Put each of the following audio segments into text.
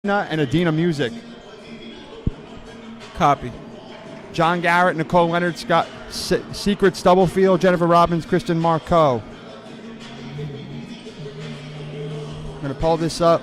and Adina Music. Copy. John Garrett, Nicole Leonard, Scott Secret Stubblefield, Jennifer Robbins, Kristen Marcoux. I'm going to pull this up.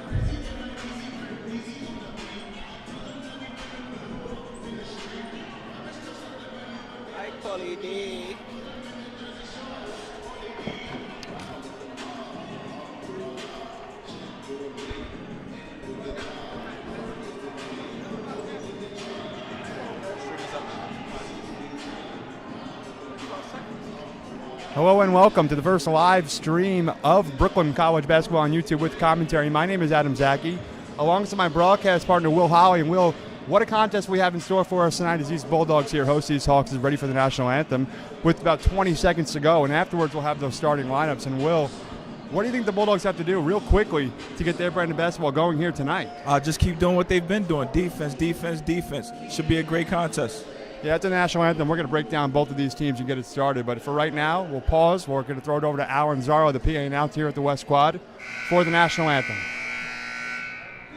Hello and welcome to the first live stream of Brooklyn College basketball on YouTube with commentary. My name is Adam Zaki, alongside my broadcast partner Will Holly. And Will, what a contest we have in store for us tonight as these Bulldogs here host these Hawks is ready for the national anthem with about 20 seconds to go. And afterwards we'll have those starting lineups. And Will, what do you think the Bulldogs have to do real quickly to get their brand of basketball going here tonight? Just keep doing what they've been doing. Defense, defense, defense. Should be a great contest. Yeah, it's a national anthem. We're going to break down both of these teams and get it started. But for right now, we'll pause. We're going to throw it over to Alan Zaro, the PA announcer here at the West Quad, for the national anthem.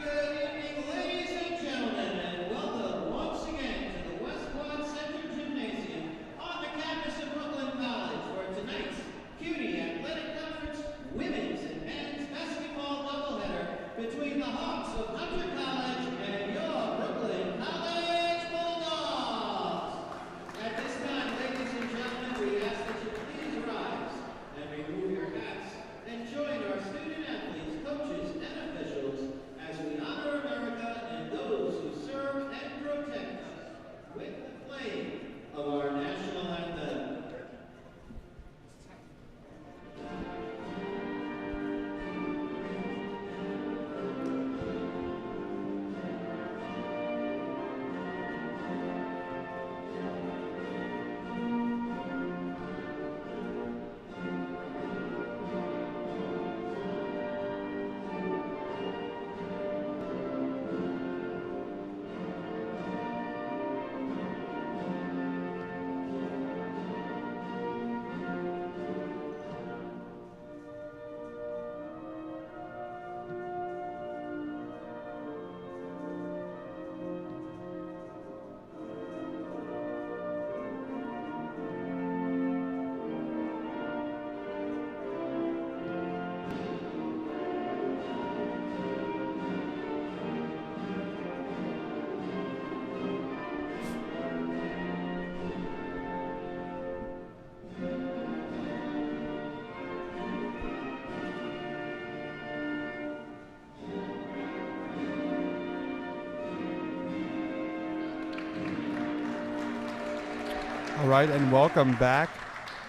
Good evening, ladies and gentlemen, and welcome once again to the West Quad Center Gymnasium on the campus of Brooklyn College for tonight's CUNY Athletic Conference Women's and Men's Basketball doubleheader between the Hawks of Hunter College and your Brooklyn College Bulldogs. At this time, ladies and gentlemen, we ask that you please rise and remove your hats and join our student athletes, coaches, and officials as we honor America and those who serve and protect us with the playing of our national anthem. All right, and welcome back.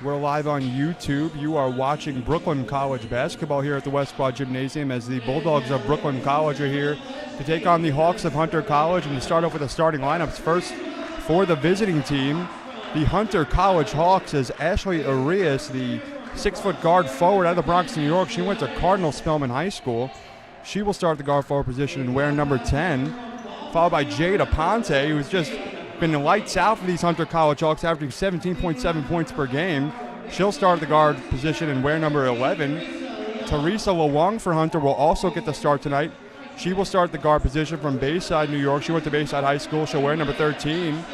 We're live on YouTube. You are watching Brooklyn College basketball here at the West Quad Gymnasium as the Bulldogs of Brooklyn College are here to take on the Hawks of Hunter College. And to start off with the starting lineups, first for the visiting team, the Hunter College Hawks, is Ashley Arias, the 6-foot guard forward out of the Bronx, New York. She went to Cardinal Spellman High School. She will start the guard forward position and wear number 10, followed by Jada Ponte, who's just been lights out for these Hunter College Hawks, averaging 17.7 points per game. She'll start the guard position and wear number 11. Teresa Lawong for Hunter will also get the start tonight. She will start the guard position from Bayside, New York. She went to Bayside High School. She'll wear number 13.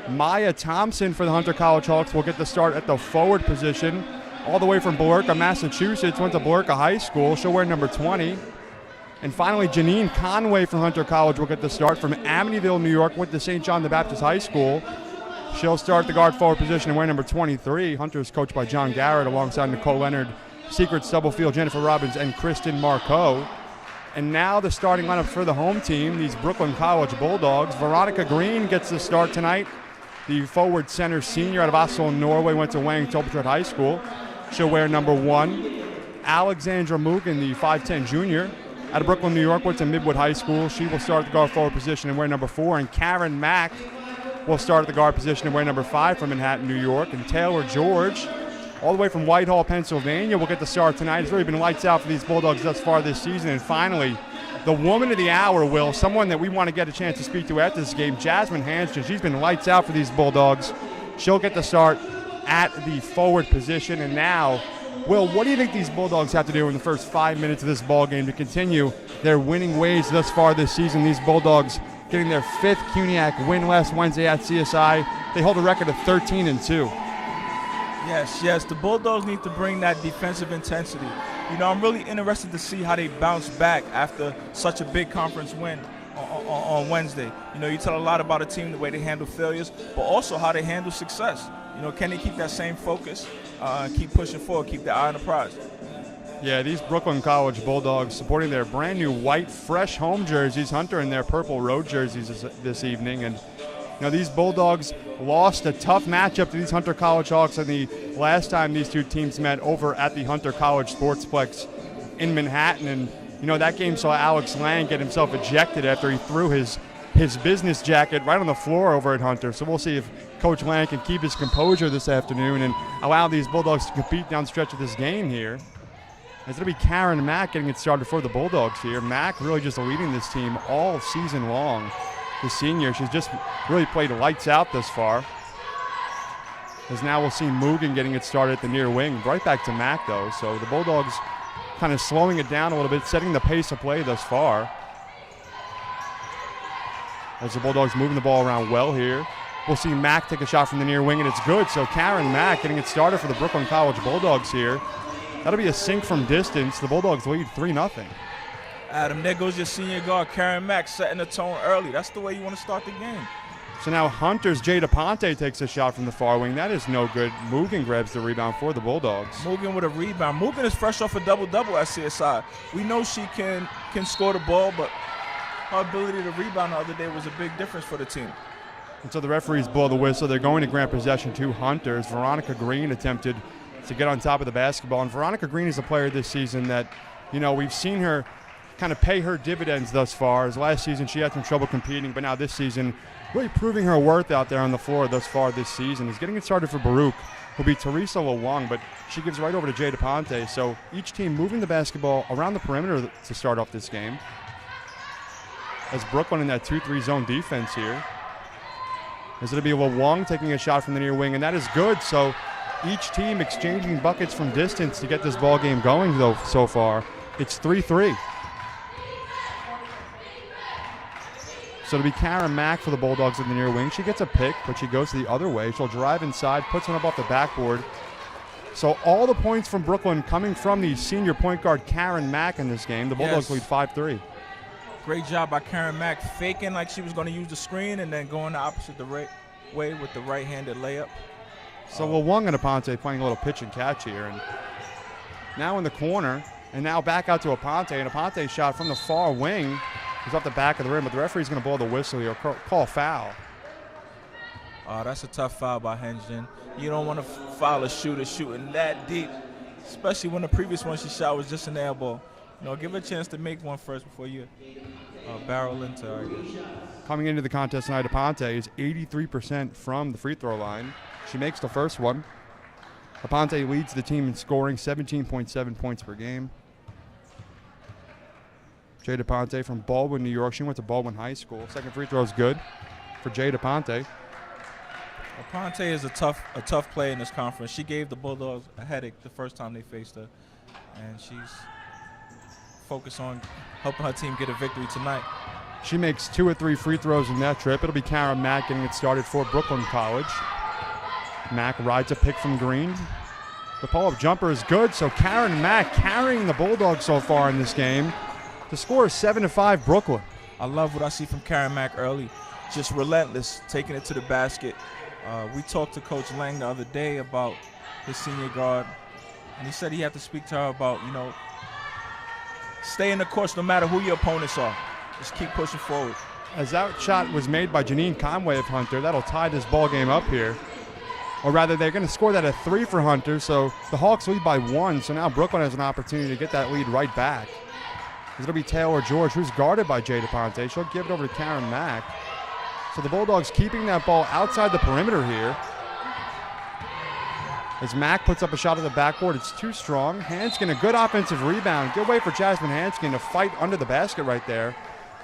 Maya Thompson for the Hunter College Hawks will get the start at the forward position. All the way from Billerica, Massachusetts, went to Billerica High School. She'll wear number 20. And finally, Janine Conway from Hunter College will get the start from Amityville, New York, went to St. John the Baptist High School. She'll start the guard forward position and wear number 23. Hunter is coached by John Garrett alongside Nicole Leonard, Secret Stubblefield, Jennifer Robbins, and Kristen Marcoux. And now the starting lineup for the home team, these Brooklyn College Bulldogs. Veronica Green gets the start tonight. The forward center senior out of Oslo, Norway, went to Wang Tolpatret High School. She'll wear number 1. Alexandra Mugen, the 5'10 junior, out of Brooklyn, New York, went to Midwood High School. She will start the guard forward position and wear number 4. And Karen Mack will start at the guard position and wear number 5 from Manhattan, New York. And Taylor George, all the way from Whitehall, Pennsylvania, will get the start tonight. It's really been lights out for these Bulldogs thus far this season. And finally, the woman of the hour, Will, someone that we want to get a chance to speak to at this game, Jasmine Hanston. She's been lights out for these Bulldogs. She'll get the start at the forward position. And now Will, what do you think these Bulldogs have to do in the first 5 minutes of this ball game to continue their winning ways thus far this season? These Bulldogs getting their 5th CUNYAC win last Wednesday at CSI. They hold a record of 13-2. Yes, the Bulldogs need to bring that defensive intensity. I'm really interested to see how they bounce back after such a big conference win on Wednesday. You tell a lot about a team, the way they handle failures, but also how they handle success. Can they keep that same focus, keep pushing forward, keep their eye on the prize? Yeah, these Brooklyn College Bulldogs supporting their brand new white, fresh home jerseys, Hunter in their purple road jerseys this evening. And these Bulldogs lost a tough matchup to these Hunter College Hawks in the last time these two teams met over at the Hunter College Sportsplex in Manhattan. And, that game saw Alex Lang get himself ejected after he threw his business jacket right on the floor over at Hunter. So we'll see if Coach Lang can keep his composure this afternoon and allow these Bulldogs to compete down the stretch of this game here. It's going to be Karen Mack getting it started for the Bulldogs here. Mack really just leading this team all season long. The senior, she's just really played lights out thus far. As now we'll see Mugen getting it started at the near wing. Right back to Mack, though. So the Bulldogs kind of slowing it down a little bit, setting the pace of play thus far. As the Bulldogs moving the ball around well here. We'll see Mack take a shot from the near wing, and it's good. So Karen Mack getting it started for the Brooklyn College Bulldogs here. That'll be a sink from distance. The Bulldogs lead 3-0. Adam, there goes your senior guard, Karen Mack, setting the tone early. That's the way you want to start the game. So now Hunter's Jada Ponte takes a shot from the far wing. That is no good. Mugen grabs the rebound for the Bulldogs. Mugen with a rebound. Mugen is fresh off a double-double at CSI. We know she can score the ball, but her ability to rebound the other day was a big difference for the team. And so the referees blow the whistle. They're going to grant possession to Hunters. Veronica Green attempted to get on top of the basketball. And Veronica Green is a player this season that, we've seen her kind of pay her dividends thus far. As last season she had some trouble competing, but now this season really proving her worth out there on the floor thus far this season. Is getting it started for Baruch, who'll be Teresa Lawang, but she gives right over to Jada Ponte. So each team moving the basketball around the perimeter to start off this game. As Brooklyn in that 2-3 zone defense here. Is it'll be Lawang taking a shot from the near wing, and that is good. So each team exchanging buckets from distance to get this ball game going, though, so far. It's 3-3. So it'll be Karen Mack for the Bulldogs in the near wing. She gets a pick, but she goes the other way. She'll drive inside, puts one up off the backboard. So all the points from Brooklyn coming from the senior point guard Karen Mack in this game. The Bulldogs lead 5-3. Great job by Karen Mack, faking like she was going to use the screen and then going the opposite way with the right-handed layup. So Lawang and Aponte playing a little pitch and catch here. And now in the corner, and now back out to Aponte. And Aponte's shot from the far wing is off the back of the rim, but the referee's going to blow the whistle here, call foul. That's a tough foul by Hengen. You don't want to foul a shooter shooting that deep, especially when the previous one she shot was just an air ball. Give her a chance to make one first before you barrel into her, I guess. Coming into the contest tonight, Aponte is 83% from the free throw line. She makes the first one. Aponte leads the team in scoring, 17.7 points per game. Jada Ponte from Baldwin, New York. She went to Baldwin High School. Second free throw is good for Jada Ponte. Ponte is a tough player in this conference. She gave the Bulldogs a headache the first time they faced her, and she's focused on helping her team get a victory tonight. She makes 2 or 3 free throws in that trip. It'll be Karen Mack getting it started for Brooklyn College. Mack rides a pick from Green. The pull-up jumper is good, so Karen Mack carrying the Bulldogs so far in this game. The score is 7-5 Brooklyn. I love what I see from Karen Mack early. Just relentless, taking it to the basket. We talked to Coach Lang the other day about his senior guard, and he said he had to speak to her about, stay in the course no matter who your opponents are. Just keep pushing forward. As that shot was made by Janine Conway of Hunter, that'll tie this ball game up here. Or rather, they're going to score that at 3 for Hunter, so the Hawks lead by 1, so now Brooklyn has an opportunity to get that lead right back. It'll be Taylor George, who's guarded by Jada Ponte. She'll give it over to Karen Mack. So the Bulldogs keeping that ball outside the perimeter here. As Mack puts up a shot at the backboard, it's too strong. Hanskin, a good offensive rebound. Good way for Jasmine Hanskin to fight under the basket right there.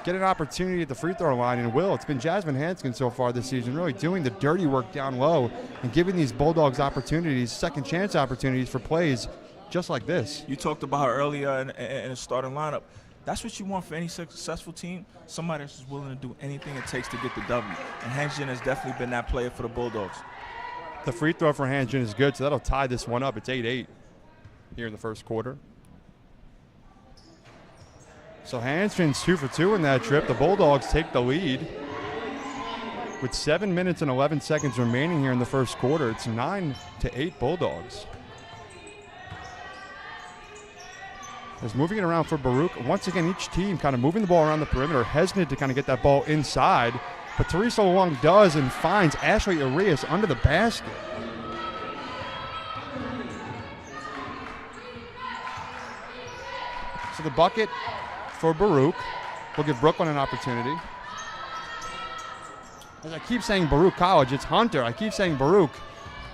Get an opportunity at the free throw line, and it's been Jasmine Hanskin so far this season, really doing the dirty work down low and giving these Bulldogs opportunities, second chance opportunities for plays just like this. You talked about her earlier in the starting lineup. That's what you want for any successful team, somebody that's just willing to do anything it takes to get the W. And Hanjin has definitely been that player for the Bulldogs. The free throw for Hanjin is good, so that'll tie this one up. It's 8-8 here in the first quarter. So Hanjin's 2 for 2 in that trip. The Bulldogs take the lead. With 7 minutes and 11 seconds remaining here in the first quarter, it's 9-8 Bulldogs. Is moving it around for Baruch. Once again, each team kind of moving the ball around the perimeter, hesitant to kind of get that ball inside. But Teresa Long does and finds Ashley Arias under the basket. So the bucket for Baruch will give Brooklyn an opportunity. As I keep saying Baruch College, it's Hunter. I keep saying Baruch.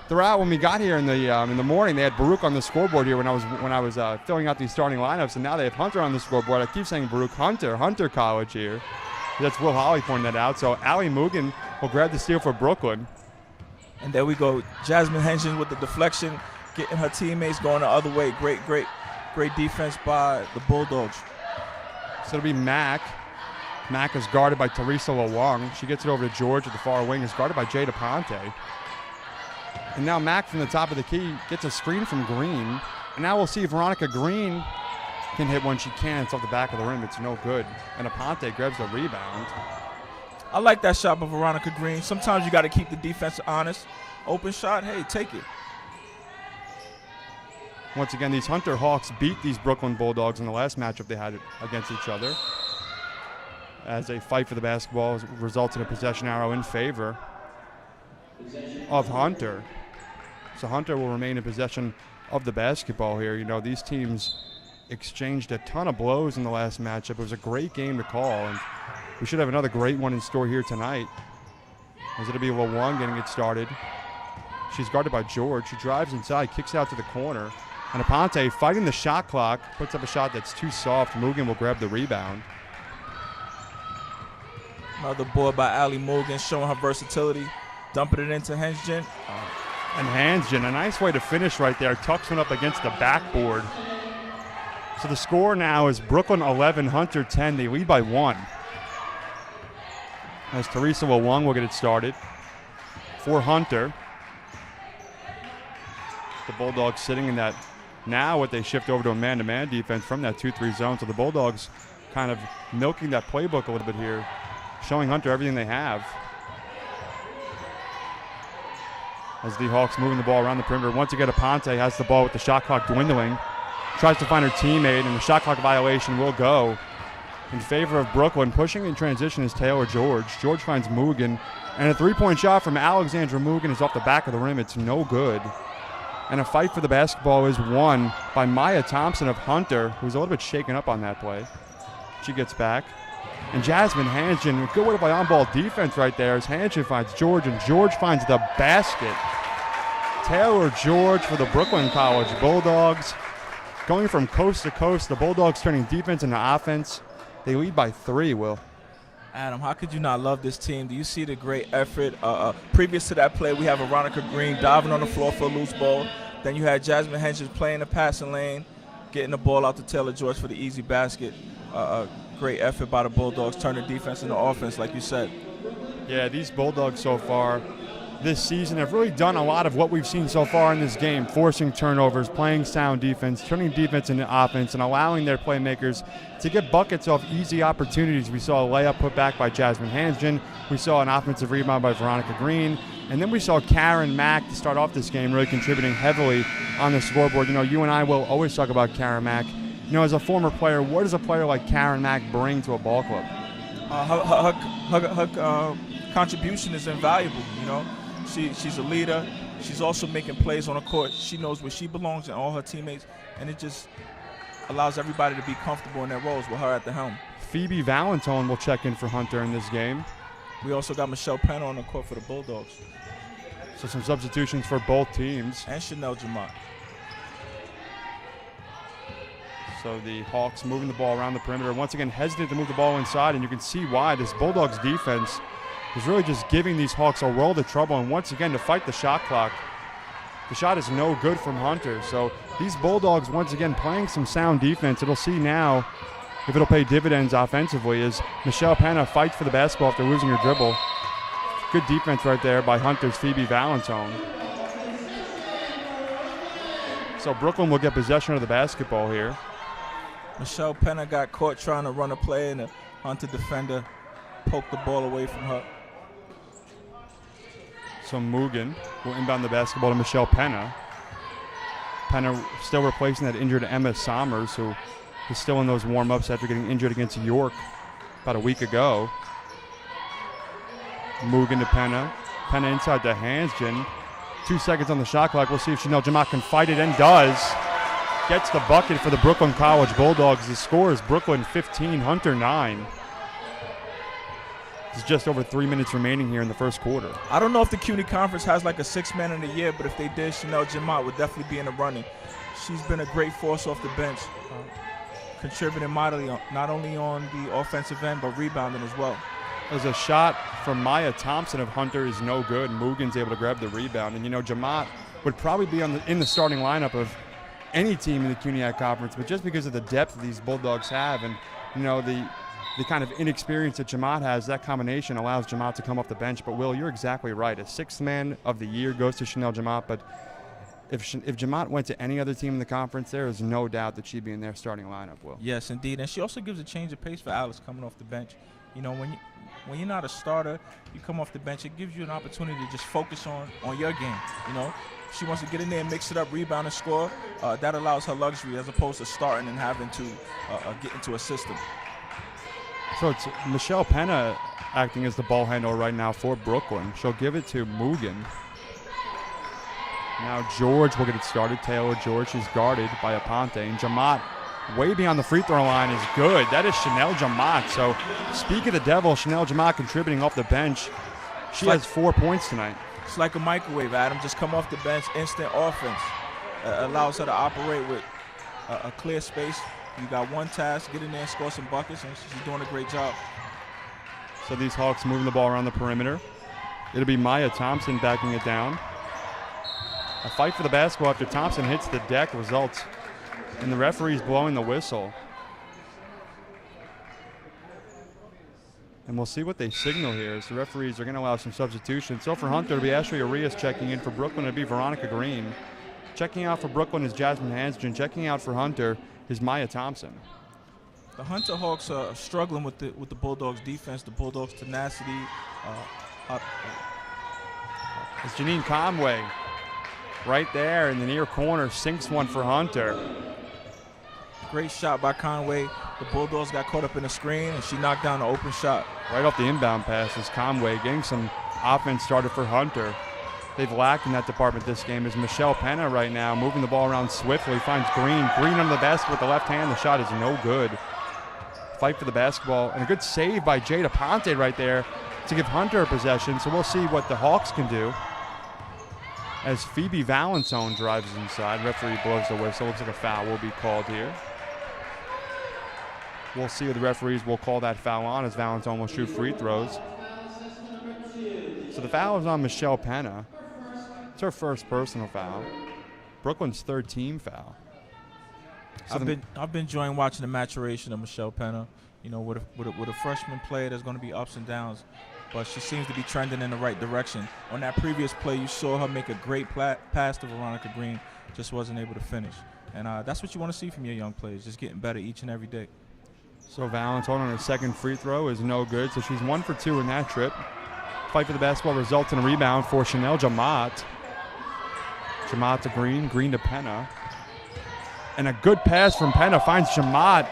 Throughout when we got here in the morning, they had Baruch on the scoreboard here when I was filling out these starting lineups, and now they have Hunter on the scoreboard. I keep saying Baruch Hunter College here. That's Will Holly pointing that out. So Allie Mugen will grab the steal for Brooklyn. And there we go. Jasmine Hanjin with the deflection, getting her teammates going the other way. Great defense by the Bulldogs. So it'll be Mack. Mack is guarded by Teresa Lawang. She gets it over to George at the far wing. Is guarded by Jada Ponte. And now Mack from the top of the key gets a screen from Green. And now we'll see if Veronica Green can hit one. She can. It's off the back of the rim. It's no good. And Aponte grabs the rebound. I like that shot by Veronica Green. Sometimes you got to keep the defense honest. Open shot, hey, take it. Once again, these Hunter Hawks beat these Brooklyn Bulldogs in the last matchup they had against each other. As a fight for the basketball results in a possession arrow in favor of Hunter. So Hunter will remain in possession of the basketball here. You know, these teams exchanged a ton of blows in the last matchup. It was a great game to call, and we should have another great one in store here tonight. As it'll be Lawang getting it started. She's guarded by George. She drives inside, kicks out to the corner. And Aponte fighting the shot clock, puts up a shot that's too soft. Mugen will grab the rebound. Another board by Allie Mugen showing her versatility. Dumping it into Hanjin. And Hanjin, a nice way to finish right there. Tucks one up against the backboard. So the score now is Brooklyn 11, Hunter 10. They lead by 1. As Teresa Lawang will get it started for Hunter. The Bulldogs sitting in that now what they shift over to a man-to-man defense from that 2-3 zone. So the Bulldogs kind of milking that playbook a little bit here, showing Hunter everything they have. As the Hawks moving the ball around the perimeter. Once again, Aponte has the ball with the shot clock dwindling. Tries to find her teammate, and the shot clock violation will go in favor of Brooklyn. Pushing in transition is Taylor George. George finds Mugen, and a three-point shot from Alexandra Mugen is off the back of the rim. It's no good. And a fight for the basketball is won by Maya Thompson of Hunter, who's a little bit shaken up on that play. She gets back. And Jasmine Hanjin, good way by on-ball defense right there as Hanjin finds George, and George finds the basket. Taylor George for the Brooklyn College Bulldogs. Going from coast to coast, the Bulldogs turning defense into offense. They lead by 3, Will. Adam, how could you not love this team? Do you see the great effort? Previous to that play, we have Veronica Green diving on the floor for a loose ball. Then you had Jasmine Hanjin playing the passing lane, getting the ball out to Taylor George for the easy basket. Great effort by the Bulldogs, turning defense into offense, like you said. Yeah, these Bulldogs so far this season have really done a lot of what we've seen so far in this game, forcing turnovers, playing sound defense, turning defense into offense, and allowing their playmakers to get buckets off easy opportunities. We saw a layup put back by Jasmine Hanjin. We saw an offensive rebound by Veronica Green. And then we saw Karen Mack to start off this game, really contributing heavily on the scoreboard. You know, you and I will always talk about Karen Mack. You know, as a former player, what does a player like Karen Mack bring to a ball club? Her contribution is invaluable, you know. She's a leader. She's also making plays on the court. She knows where she belongs and all her teammates, and it just allows everybody to be comfortable in their roles with her at the helm. Phoebe Valentone will check in for Hunter in this game. We also got Michelle Penner on the court for the Bulldogs. So some substitutions for both teams. And Chanel Jamont. So the Hawks moving the ball around the perimeter. Once again, hesitant to move the ball inside, and you can see why. This Bulldogs defense is really just giving these Hawks a world of trouble. And once again, to fight the shot clock, The shot is no good from Hunter. So these Bulldogs, once again, playing some sound defense. It'll see now if it'll pay dividends offensively as Michelle Penna fights for the basketball after losing her dribble. Good defense right there by Hunter's Phoebe Valentone. So Brooklyn will get possession of the basketball here. Michelle Penna got caught trying to run a play, and the Hunter defender poked the ball away from her. So Mugen will inbound the basketball to Michelle Penna. Penna still replacing that injured Emma Sommers, who is still in those warm-ups after getting injured against York about a week ago. Mugen to Penna. Penna inside to Hansgen. 2 seconds on the shot clock. We'll see if Chanel Jamat can fight it, and does. Gets the bucket for the Brooklyn College Bulldogs. The score is Brooklyn 15, Hunter 9. There's just over 3 minutes remaining here in the first quarter. I don't know if the CUNY Conference has like a 6-man of the year, but if they did, Chanel Jamat would definitely be in the running. She's been a great force off the bench, contributing mightily, not only on the offensive end, but rebounding as well. There's a shot from Maya Thompson of Hunter is no good. Mugen's able to grab the rebound. And, you know, Jamat would probably be in the starting lineup of any team in the CUNYAC Conference, but just because of the depth these Bulldogs have and, you know, the kind of inexperience that Jamat has, that combination allows Jamat to come off the bench. But, Will, you're exactly right. A 6th man of the year goes to Chanel Jamat, but if Jamat went to any other team in the conference, there is no doubt that she'd be in their starting lineup, Will. Yes, indeed. And she also gives a change of pace for Alice coming off the bench. You know, when you're not a starter, you come off the bench, it gives you an opportunity to just focus on your game. You know, if she wants to get in there and mix it up, rebound and score, that allows her luxury as opposed to starting and having to get into a system. So it's Michelle Penna acting as the ball handler right now for Brooklyn. She'll give it to Mugen. Now George will get it started. Taylor George is guarded by Aponte. And Jamat, way beyond the free throw line, is good. That is Chanel Jamat. So speak of the devil, Chanel Jamat contributing off the bench. She has 4 points tonight. It's like a microwave, Adam. Just come off the bench, instant offense. Allows her to operate with a clear space. You got one task, get in there and score some buckets, and she's doing a great job. So these Hawks moving the ball around the perimeter. It'll be Maya Thompson backing it down. A fight for the basketball after Thompson hits the deck results in the referees blowing the whistle. And we'll see what they signal here as the referees are going to allow some substitutions. So for Hunter, it'll be Ashley Arias checking in. For Brooklyn, it'll be Veronica Green. Checking out for Brooklyn is Jasmine Hansgen. Checking out for Hunter is Maya Thompson. The Hunter Hawks are struggling with the Bulldogs' defense, the Bulldogs' tenacity. It's Janine Conway right there in the near corner, sinks one for Hunter. Great shot by Conway. The Bulldogs got caught up in the screen, and she knocked down the open shot. Right off the inbound pass is Conway getting some offense started for Hunter. They've lacked in that department this game is Michelle Penna right now, moving the ball around swiftly, finds Green. Green under the basket with the left hand. The shot is no good. Fight for the basketball, and a good save by Jada Ponte right there to give Hunter a possession. So we'll see what the Hawks can do. As Phoebe Valentone drives inside, referee blows the whistle. Looks like a foul will be called here. We'll see what the referees will call that foul on as Valentone will shoot free throws. So the foul is on Michelle Penna. It's her first personal foul. Brooklyn's third team foul. So I've been enjoying watching the maturation of Michelle Penna. You know, with a freshman player, there's going to be ups and downs, but she seems to be trending in the right direction. On that previous play, you saw her make a great pass to Veronica Green, just wasn't able to finish. And that's what you want to see from your young players, just getting better each and every day. So Valentone on her second free throw is no good, so she's 1 for 2 in that trip. Fight for the basketball results in a rebound for Chanel Jamat. Jamat to Green, Green to Penna. And a good pass from Penna finds Jamat.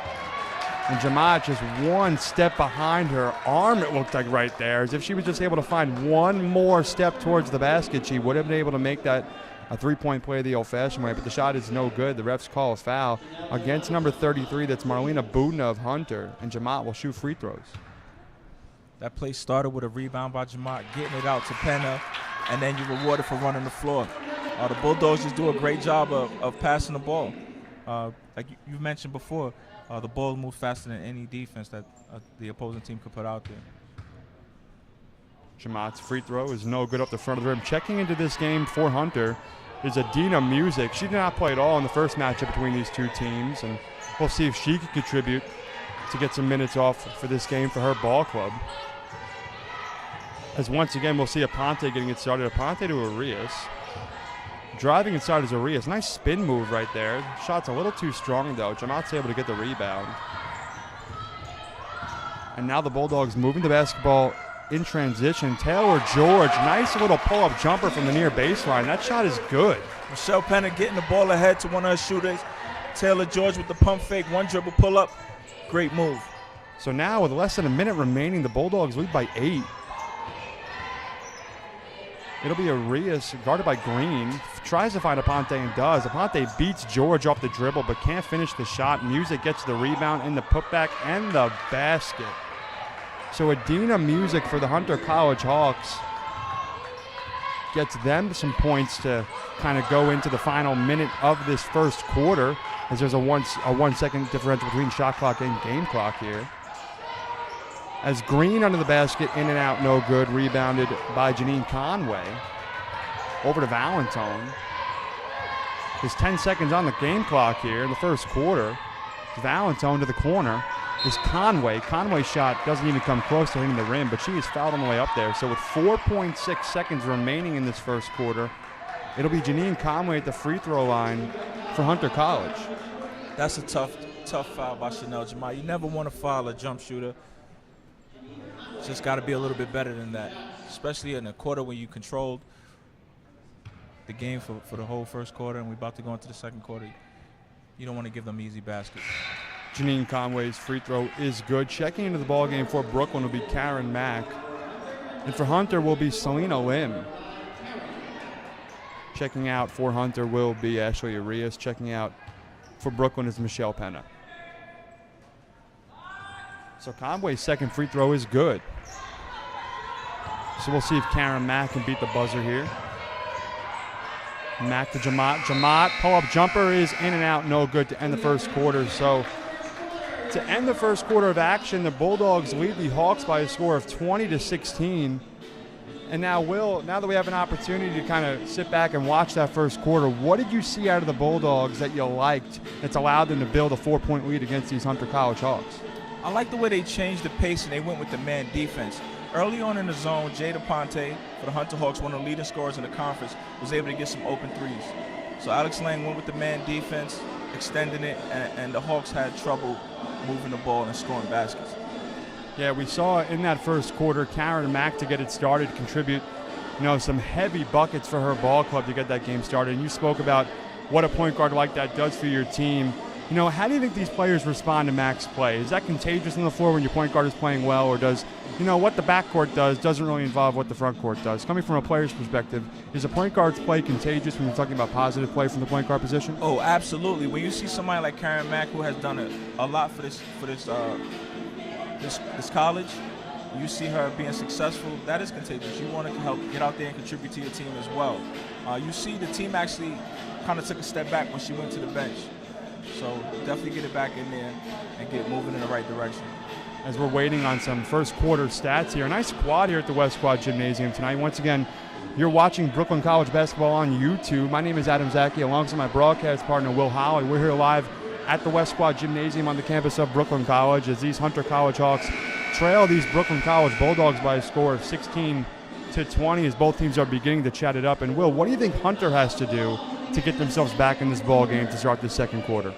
And Jamat just one step behind her arm, it looked like right there. As if she was just able to find one more step towards the basket, she would have been able to make that a three-point play the old-fashioned way, but the shot is no good. The refs call a foul against number 33. That's Marlena Budna of Hunter, and Jamat will shoot free throws. That play started with a rebound by Jamat, getting it out to Penna, and then you're rewarded for running the floor. The Bulldogs just do a great job of passing the ball. Like you mentioned before, the ball moves faster than any defense that the opposing team could put out there. Jamat's free throw is no good up the front of the rim. Checking into this game for Hunter is Adina Music. She did not play at all in the first matchup between these two teams, and we'll see if she can contribute to get some minutes off for this game for her ball club. As once again, we'll see Aponte getting it started. Aponte to Arias. Driving inside is Arias. Nice spin move right there. Shot's a little too strong, though. Jamat's able to get the rebound. And now the Bulldogs moving the basketball in transition. Taylor George, nice little pull-up jumper from the near baseline. That shot is good. Michelle Penner getting the ball ahead to one of her shooters. Taylor George with the pump fake, one dribble pull-up. Great move. So now with less than a minute remaining, the Bulldogs lead by 8. It'll be Arias guarded by Green. Tries to find Aponte and does. Aponte beats George off the dribble but can't finish the shot. Music gets the rebound and the putback and the basket. So Adina Music for the Hunter College Hawks gets them some points to kind of go into the final minute of this first quarter, as there's a 1 second differential between shot clock and game clock here. As Green under the basket, in and out, no good. Rebounded by Janine Conway. Over to Valentone. There's 10 seconds on the game clock here in the first quarter. Valentone to the corner is Conway. Conway's shot doesn't even come close to hitting the rim, but she is fouled on the way up there. So with 4.6 seconds remaining in this first quarter, it'll be Janine Conway at the free throw line for Hunter College. That's a tough foul by Chanel Jamal. You never want to foul a jump shooter. Just got to be a little bit better than that, especially in a quarter when you controlled the game for the whole first quarter and we're about to go into the second quarter. You don't want to give them easy baskets. Janine Conway's free throw is good. Checking into the ball game for Brooklyn will be Karen Mack. And for Hunter will be Selena Lim. Checking out for Hunter will be Ashley Arias. Checking out for Brooklyn is Michelle Penna. So Conway's second free throw is good. So we'll see if Karen Mack can beat the buzzer here. Mack to Jamat. Jamat, pull-up jumper is in and out, no good to end the first quarter. So to end the first quarter of action, the Bulldogs lead the Hawks by a score of 20-16. And now, Will, now that we have an opportunity to kind of sit back and watch that first quarter, what did you see out of the Bulldogs that you liked that's allowed them to build a 4-point lead against these Hunter College Hawks? I like the way they changed the pace and they went with the man defense. Early on in the zone, Jada Ponte for the Hunter Hawks, one of the leading scorers in the conference, was able to get some open threes. So Alex Lang went with the man defense, extending it, and the Hawks had trouble moving the ball and scoring baskets. Yeah, we saw in that first quarter Karen Mack to get it started contribute, some heavy buckets for her ball club to get that game started. And you spoke about what a point guard like that does for your team. How do you think these players respond to Mack's play? Is that contagious on the floor when your point guard is playing well, or does, what the backcourt does doesn't really involve what the front court does? Coming from a player's perspective, is a point guard's play contagious when you're talking about positive play from the point guard position? Oh, absolutely. When you see somebody like Karen Mack, who has done a lot for this college, you see her being successful, that is contagious. You want to help get out there and contribute to your team as well. You see the team actually kind of took a step back when she went to the bench. So definitely get it back in there and get moving in the right direction. As we're waiting on some first quarter stats here, a nice squad here at the West Quad Gymnasium tonight. Once again, you're watching Brooklyn College basketball on YouTube. My name is Adam Zaki, alongside my broadcast partner Will Holly. We're here live at the West Quad Gymnasium on the campus of Brooklyn College as these Hunter College Hawks trail these Brooklyn College Bulldogs by a score of 16-20 as both teams are beginning to chat it up. And Will, what do you think Hunter has to do to get themselves back in this ball game to start the second quarter?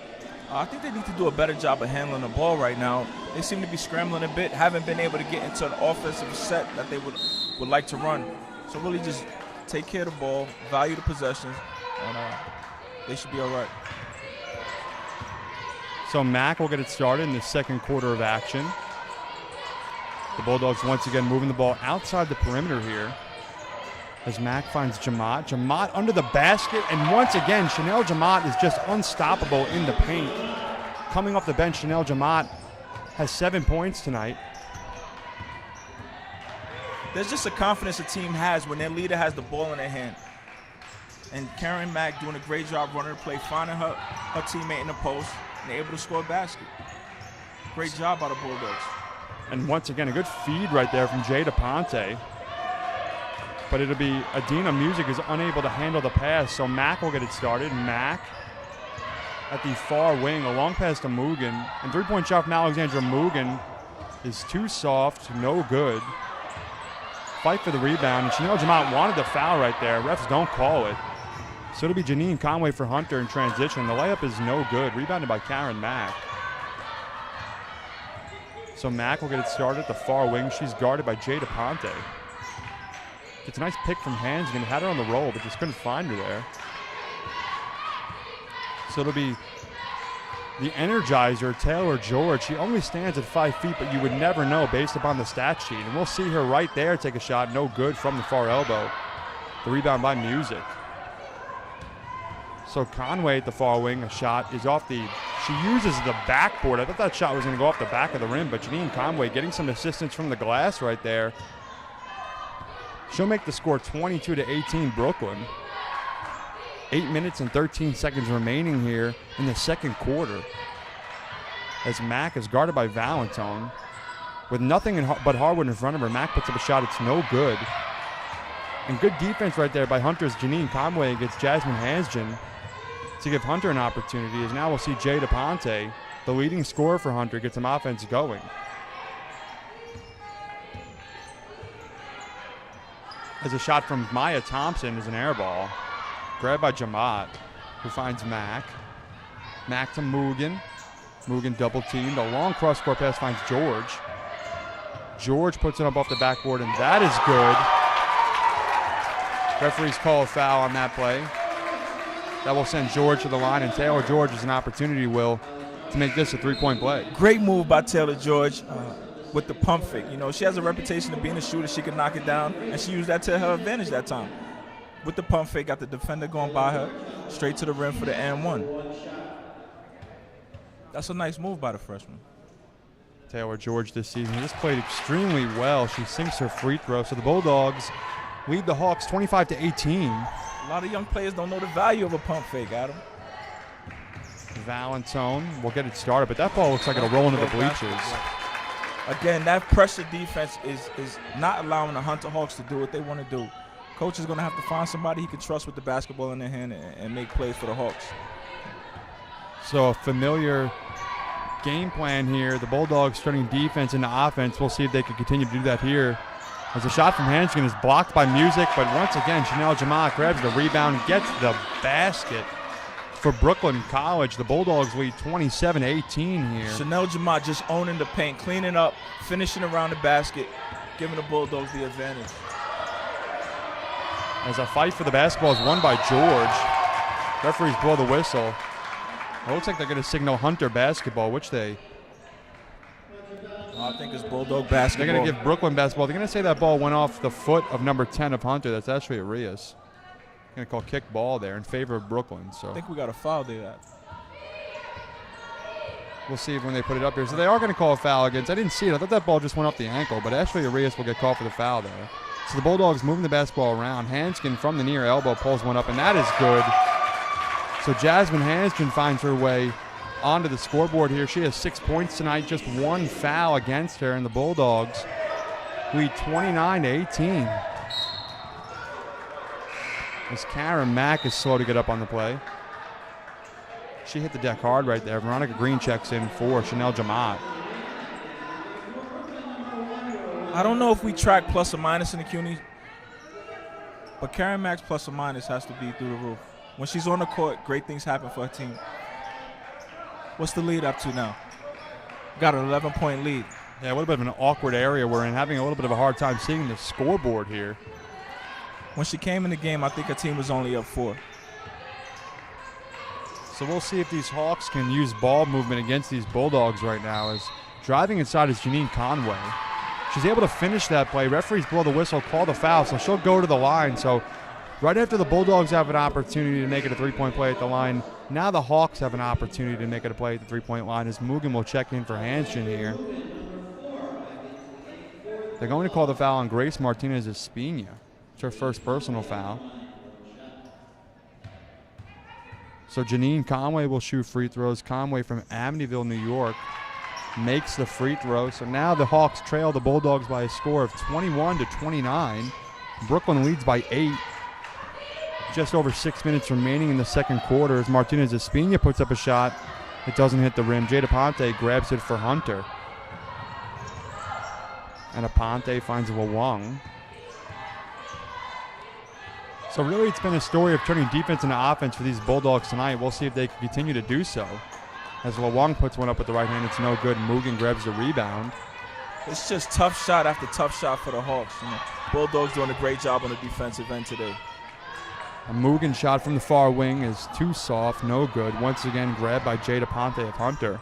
I think they need to do a better job of handling the ball right now. They seem to be scrambling a bit, haven't been able to get into an offensive set that they would like to run. So really just take care of the ball, value the possessions, and they should be all right. So Mack will get it started in the second quarter of action. The Bulldogs once again moving the ball outside the perimeter here as Mack finds Jamat. Jamat under the basket, and once again, Chanel Jamat is just unstoppable in the paint. Coming off the bench, Chanel Jamat has 7 points tonight. There's just a confidence a team has when their leader has the ball in their hand. And Karen Mack doing a great job running the play, finding her teammate in the post, and they're able to score a basket. Great job by the Bulldogs. And once again, a good feed right there from Jada Ponte. but it'll be Adina Music is unable to handle the pass, so Mack will get it started. Mack at the far wing, a long pass to Mugen. And three-point shot from Alexandra Mugen is too soft, no good. Fight for the rebound, and Chanel Jamont wanted the foul right there. Refs don't call it. So it'll be Janine Conway for Hunter in transition. The layup is no good, rebounded by Karen Mack. So Mack will get it started at the far wing. She's guarded by Jada Ponte. Gets a nice pick from Hansgen. Had her on the roll, but just couldn't find her there. So it'll be the Energizer, Taylor George. She only stands at 5 feet, but you would never know based upon the stat sheet. And we'll see her right there take a shot. No good from the far elbow. The rebound by Music. So Conway at the far wing, a shot is off the, she uses the backboard. I thought that shot was going to go off the back of the rim, but Janine Conway getting some assistance from the glass right there. She'll make the score 22-18 Brooklyn. 8 minutes and 13 seconds remaining here in the second quarter. As Mack is guarded by Valentone. With nothing but hardwood in front of her, Mack puts up a shot. It's no good. And good defense right there by Hunter's Janine Conway against Jasmine Hansgen to give Hunter an opportunity. As now we'll see Jada Ponte, the leading scorer for Hunter, get some offense going. As a shot from Maya Thompson is an air ball. Grabbed by Jamat, who finds Mack. Mack to Mugen. Mugen double teamed. A long cross-court pass finds George. George puts it up off the backboard, and that is good. Referees call a foul on that play. That will send George to the line, and Taylor George has an opportunity, Will, to make this a three-point play. Great move by Taylor George with the pump fake. You know, she has a reputation of being a shooter. She can knock it down, and she used that to her advantage that time. With the pump fake, got the defender going by her, straight to the rim for the and one. That's a nice move by the freshman. Taylor George this season has played extremely well. She sinks her free throw, so the Bulldogs lead the Hawks 25-18. A lot of young players don't know the value of a pump fake, Adam. Valentone will get it started, but that ball looks like it'll roll into the bleachers. Again, that pressure defense is not allowing the Hunter Hawks to do what they want to do. Coach is going to have to find somebody he can trust with the basketball in their hand and make plays for the Hawks. So a familiar game plan here. The Bulldogs turning defense into offense. We'll see if they can continue to do that here. As a shot from Hansgen is blocked by Music, but once again, Chanel Jamat grabs the rebound, gets the basket for Brooklyn College. The Bulldogs lead 27-18 here. Chanel Jamat just owning the paint, cleaning up, finishing around the basket, giving the Bulldogs the advantage. As a fight for the basketball is won by George. Referees blow the whistle. It looks like they're going to signal Hunter basketball, which they... I think it's Bulldog basketball. They're going to give Brooklyn basketball. They're going to say that ball went off the foot of number 10 of Hunter. That's actually Arias. Going to call kick ball there in favor of Brooklyn. So I think we got a foul there. We'll see when they put it up here. So they are going to call a foul against. I didn't see it. I thought that ball just went off the ankle, but actually Arias will get called for the foul there. So the Bulldogs moving the basketball around. Hansgen from the near elbow pulls one up, and that is good. So Jasmine Hansgen finds her way onto the scoreboard here. She has 6 points tonight, just one foul against her, and the Bulldogs lead 29-18. As Karen Mack is slow to get up on the play. She hit the deck hard right there. Veronica Green checks in for Chanel Jamat. I don't know if we track plus or minus in the CUNY, but Karen Mack's plus or minus has to be through the roof. When she's on the court, great things happen for her team. What's the lead up to now? Got an 11-point lead. Yeah, a little bit of an awkward area we're in, having a little bit of a hard time seeing the scoreboard here. When she came in the game, I think her team was only up 4. So we'll see if these Hawks can use ball movement against these Bulldogs right now. As driving inside is Janine Conway. She's able to finish that play. Referees blow the whistle, call the foul, so she'll go to the line. So right after the Bulldogs have an opportunity to make it a three-point play at the line, now the Hawks have an opportunity to make it a play at the three-point line as Mugen will check in for Hansgen here. They're going to call the foul on Grace Martinez-Espina. It's her first personal foul. So Janine Conway will shoot free throws. Conway from Amityville, New York, makes the free throw. So now the Hawks trail the Bulldogs by a score of 21-29. Brooklyn leads by 8. Just over 6 minutes remaining in the second quarter as Martinez Espina puts up a shot. It doesn't hit the rim. Jada Ponte grabs it for Hunter. And Aponte finds Lawang. So really it's been a story of turning defense into offense for these Bulldogs tonight. We'll see if they can continue to do so. As Lawang puts one up with the right hand, it's no good. Mugen grabs the rebound. It's just tough shot after tough shot for the Hawks. You know, Bulldogs doing a great job on the defensive end today. A Mugen shot from the far wing is too soft, no good. Once again grabbed by Jada Ponte of Hunter.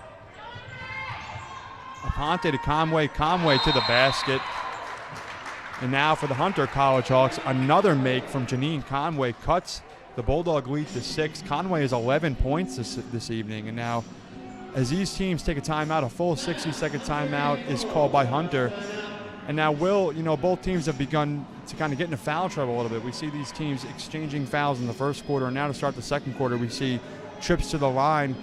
Aponte to Conway, Conway to the basket. And now for the Hunter College Hawks, another make from Janine Conway cuts the Bulldog lead to 6. Conway has 11 points this evening, and now as these teams take a timeout, a full 60-second timeout is called by Hunter. And now both teams have begun to kind of get into foul trouble a little bit. We see these teams exchanging fouls in the first quarter, and now to start the second quarter, we see trips to the line.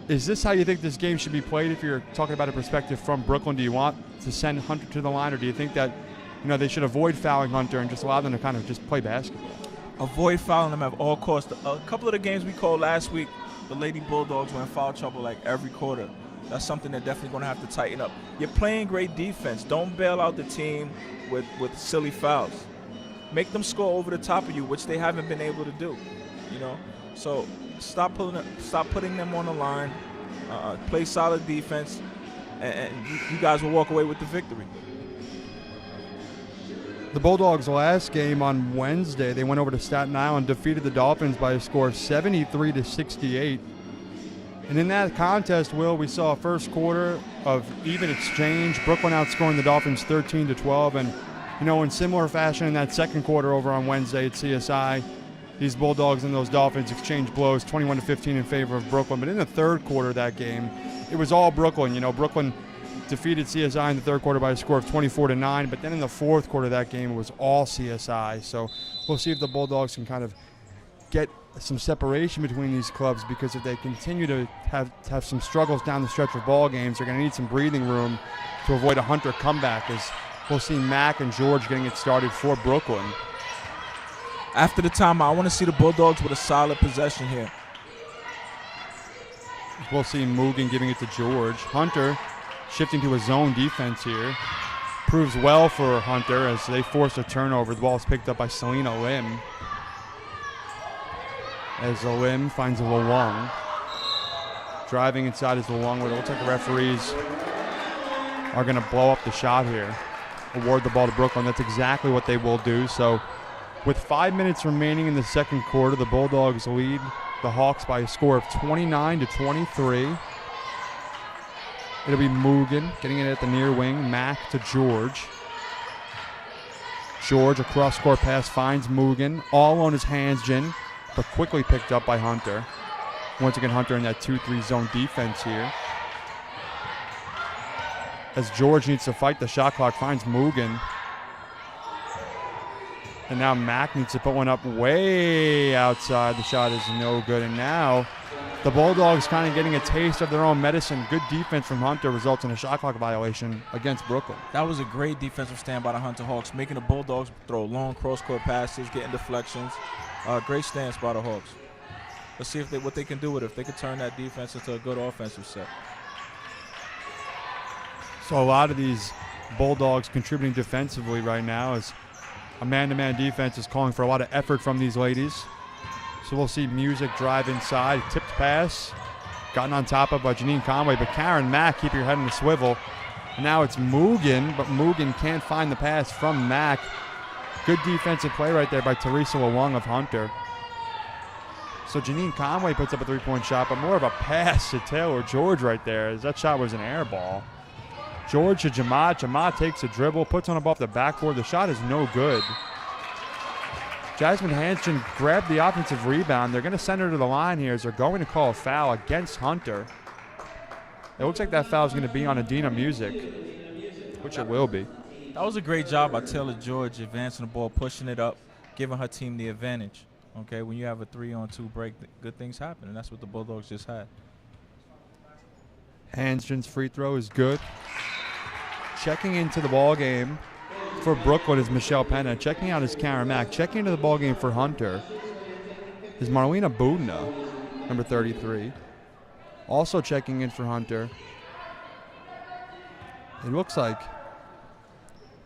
Is this how you think this game should be played if you're talking about a perspective from Brooklyn? Do you want to send Hunter to the line, or do you think that they should avoid fouling Hunter and just allow them to kind of just play basketball? Avoid fouling them at all costs. A couple of the games we called last week, the Lady Bulldogs were in foul trouble like every quarter. That's something they're definitely going to have to tighten up. You're playing great defense. Don't bail out the team with silly fouls. Make them score over the top of you, which they haven't been able to do. So stop putting them on the line. Play solid defense, and you guys will walk away with the victory. The Bulldogs' last game on Wednesday, they went over to Staten Island, defeated the Dolphins by a score of 73-68. And in that contest, we saw a first quarter of even exchange. Brooklyn outscoring the Dolphins 13-12. And, in similar fashion in that second quarter over on Wednesday at CSI, these Bulldogs and those Dolphins exchanged blows 21-15 in favor of Brooklyn. But in the third quarter of that game, it was all Brooklyn. Brooklyn defeated CSI in the third quarter by a score of 24-9. But then in the fourth quarter of that game, it was all CSI. So we'll see if the Bulldogs can kind of get some separation between these clubs, because if they continue to have some struggles down the stretch of ball games, they're going to need some breathing room to avoid a Hunter comeback, as we'll see Mack and George getting it started for Brooklyn. After the timeout, I want to see the Bulldogs with a solid possession here. We'll see Mugen giving it to George. Hunter shifting to a zone defense here. Proves well for Hunter as they force a turnover. The ball is picked up by Selena Lim. As Lim finds Lawang. Driving inside is Lawang, where it looks like the referees are going to blow up the shot here. Award the ball to Brooklyn. That's exactly what they will do. So with 5 minutes remaining in the second quarter, the Bulldogs lead the Hawks by a score of 29-23. It'll be Mugen getting it at the near wing. Mack to George. George, a cross-court pass, finds Mugen. All on his hands, Jin, but quickly picked up by Hunter. Once again, Hunter in that 2-3 zone defense here. As George needs to fight the shot clock, finds Mugen. And now Mack needs to put one up way outside. The shot is no good. And now the Bulldogs kind of getting a taste of their own medicine. Good defense from Hunter results in a shot clock violation against Brooklyn. That was a great defensive stand by the Hunter Hawks, making the Bulldogs throw long cross-court passes, getting deflections. Great stance by the Hawks. Let's see what they can do with it, if they can turn that defense into a good offensive set. So a lot of these Bulldogs contributing defensively right now, as a man-to-man defense is calling for a lot of effort from these ladies. So we'll see Music drive inside, tipped pass, gotten on top of by Janine Conway, but Karen Mack, keep your head in the swivel. And now it's Mugen, but Mugen can't find the pass from Mack. Good defensive play right there by Teresa Lawang of Hunter. So Janine Conway puts up a three-point shot, but more of a pass to Taylor George right there, as that shot was an air ball. George to Jamat. Jamat takes a dribble, puts on above the backboard. The shot is no good. Jasmine Hansen grabbed the offensive rebound. They're going to send her to the line here as they're going to call a foul against Hunter. It looks like that foul is going to be on Adina Music, which it will be. That was a great job by Taylor George, advancing the ball, pushing it up, giving her team the advantage. Okay, when you have a 3-on-2 break, good things happen, and that's what the Bulldogs just had. Hansen's free throw is good. Checking into the ball game for Brooklyn is Michelle Penna. Checking out is Karen Mack. Checking into the ballgame for Hunter is Marlena Budna, number 33. Also checking in for Hunter. It looks like,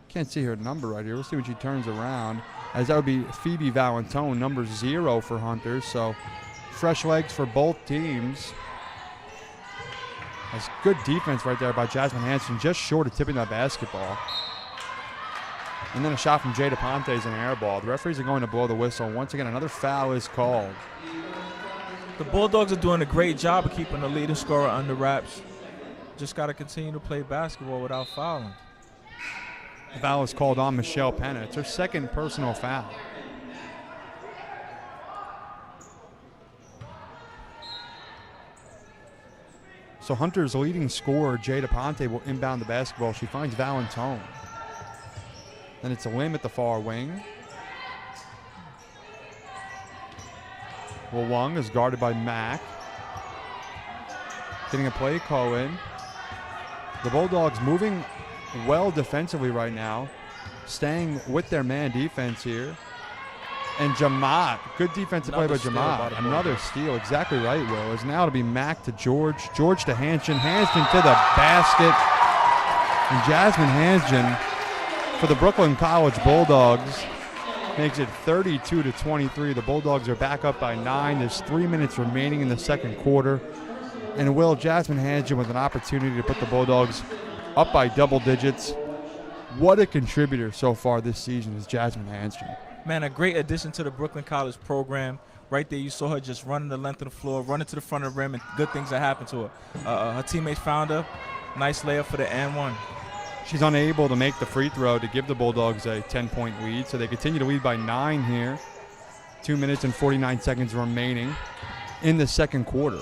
can't see her number right here. We'll see when she turns around. As that would be Phoebe Valentone, number 0 for Hunter. So fresh legs for both teams. That's good defense right there by Jasmine Hansen, just short of tipping that basketball. And then a shot from Jada Ponte is an air ball. The referees are going to blow the whistle. Once again, another foul is called. The Bulldogs are doing a great job of keeping the leading scorer under wraps. Just got to continue to play basketball without fouling. The foul is called on Michelle Penna. It's her second personal foul. So Hunter's leading scorer, Jada Ponte, will inbound the basketball. She finds Valentone. Then it's a Lim at the far wing. Wong is guarded by Mack. Getting a play call in. The Bulldogs moving well defensively right now. Staying with their man defense here. And Jamat, good defensive play by Jamat. Another steal, exactly right, Will. Is now to be Mack to George. George to Hansen. Hansen to the basket. And Jasmine Hansen for the Brooklyn College Bulldogs makes it 32-23. The Bulldogs are back up by 9. There's 3 minutes remaining in the second quarter. And Will, Jasmine Hansen with an opportunity to put the Bulldogs up by double digits. What a contributor so far this season is Jasmine Hansen. Man, a great addition to the Brooklyn College program. Right there, you saw her just running the length of the floor, running to the front of the rim, and good things that happened to her. Her teammates found her. Nice layup for the and one. She's unable to make the free throw to give the Bulldogs a 10-point lead, so they continue to lead by 9 here. 2 minutes and 49 seconds remaining in the second quarter.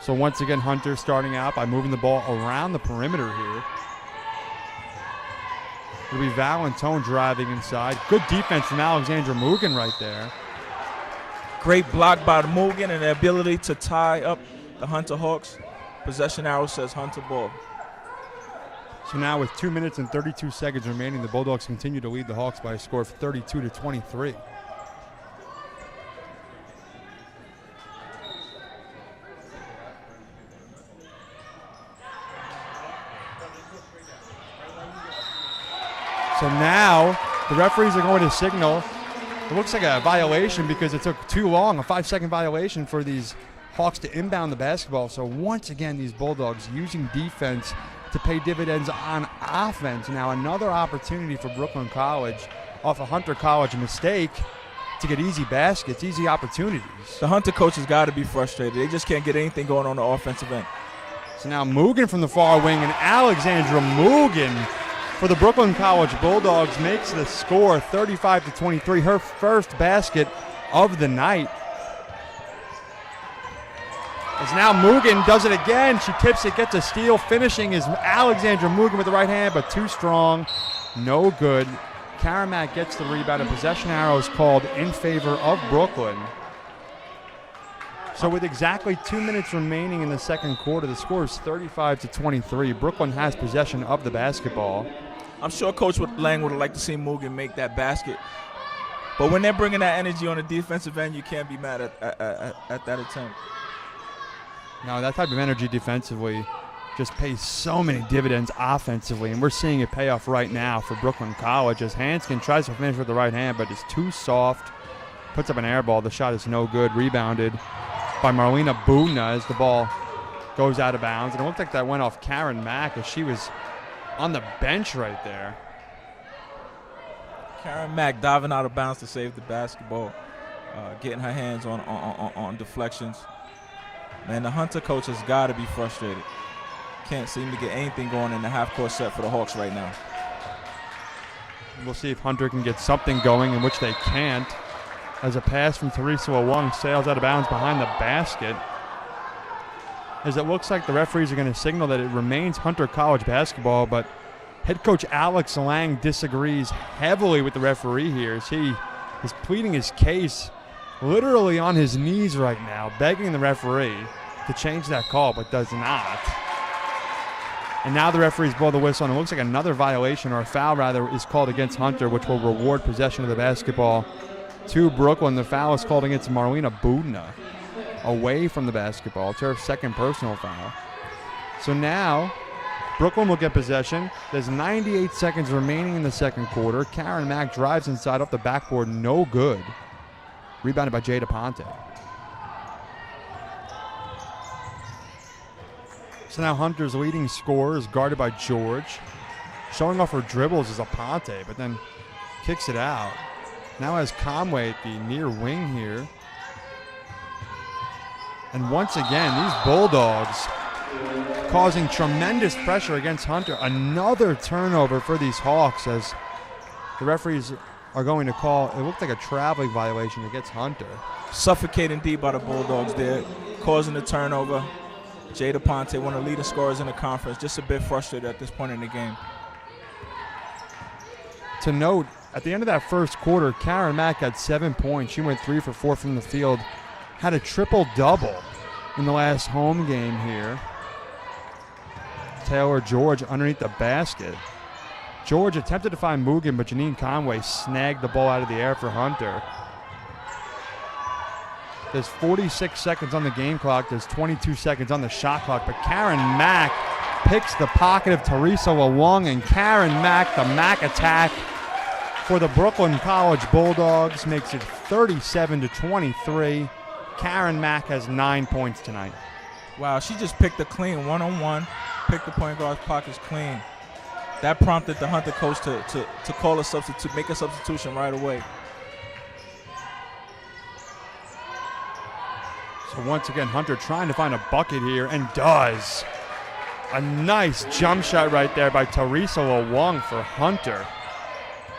So once again, Hunter starting out by moving the ball around the perimeter here. It'll be Valentone driving inside. Good defense from Alexandra Mugen right there. Great block by Mugen and the ability to tie up the Hunter Hawks. Possession arrow says Hunter ball. So now with 2 minutes and 32 seconds remaining, the Bulldogs continue to lead the Hawks by a score of 32-23. So now the referees are going to signal. It looks like a violation because it took too long, a 5-second violation for these Hawks to inbound the basketball. So once again, these Bulldogs using defense to pay dividends on offense. Now another opportunity for Brooklyn College off a Hunter College mistake to get easy baskets, easy opportunities. The Hunter coach has got to be frustrated. They just can't get anything going on the offensive end. So now Mugen from the far wing, and Alexandra Mugen for the Brooklyn College Bulldogs makes the score 35-23, her first basket of the night. As now Mugen does it again. She tips it, gets a steal. Finishing is Alexandra Mugen with the right hand, but too strong. No good. Karamak gets the rebound, and possession arrow is called in favor of Brooklyn. So with exactly 2 minutes remaining in the second quarter, the score is 35-23. Brooklyn has possession of the basketball. I'm sure Coach Lang would have liked to see Mugen make that basket. But when they're bringing that energy on the defensive end, you can't be mad at that attempt. No, that type of energy defensively just pays so many dividends offensively, and we're seeing it pay off right now for Brooklyn College as Hanskin tries to finish with the right hand, but it's too soft. Puts up an air ball. The shot is no good. Rebounded by Marlena Budna as the ball goes out of bounds. And it looked like that went off Karen Mack as she was on the bench right there. Karen Mack diving out of bounds to save the basketball, getting her hands on deflections. Man, the Hunter coach has got to be frustrated. Can't seem to get anything going in the half-court set for the Hawks right now. We'll see if Hunter can get something going, in which they can't. As a pass from Teresa Wong sails out of bounds behind the basket. As it looks like the referees are going to signal that it remains Hunter College basketball, but head coach Alex Lang disagrees heavily with the referee here as he is pleading his case literally on his knees right now, begging the referee to change that call, but does not. And now the referees blow the whistle, and it looks like another violation, or a foul rather, is called against Hunter, which will reward possession of the basketball to Brooklyn. The foul is called against Marlena Budna, away from the basketball. It's her second personal foul. So now Brooklyn will get possession. There's 98 seconds remaining in the second quarter. Karen Mack drives inside off the backboard, no good. Rebounded by Jada Ponte. So now Hunter's leading scorer is guarded by George. Showing off her dribbles is Aponte, but then kicks it out. Now has Conway at the near wing here. And once again, these Bulldogs causing tremendous pressure against Hunter. Another turnover for these Hawks as the referees are going to call, it looked like a traveling violation against Hunter. Suffocating deep by the Bulldogs there, causing the turnover. Jada Ponte, one of the leading scorers in the conference, just a bit frustrated at this point in the game. To note, at the end of that first quarter, Karen Mack had 7 points. She went 3 for 4 from the field. Had a triple-double in the last home game here. Taylor George underneath the basket. George attempted to find Mugen, but Janine Conway snagged the ball out of the air for Hunter. There's 46 seconds on the game clock. There's 22 seconds on the shot clock. But Karen Mack picks the pocket of Teresa Lawong, and Karen Mack, the Mack attack for the Brooklyn College Bulldogs, makes it 37-23. Karen Mack has 9 points tonight. Wow, she just picked a clean one-on-one, picked the point guard's pockets clean. That prompted the Hunter coach to call a substitute, make a substitution right away. So once again, Hunter trying to find a bucket here, and does. A nice jump shot right there by Teresa Lawong for Hunter.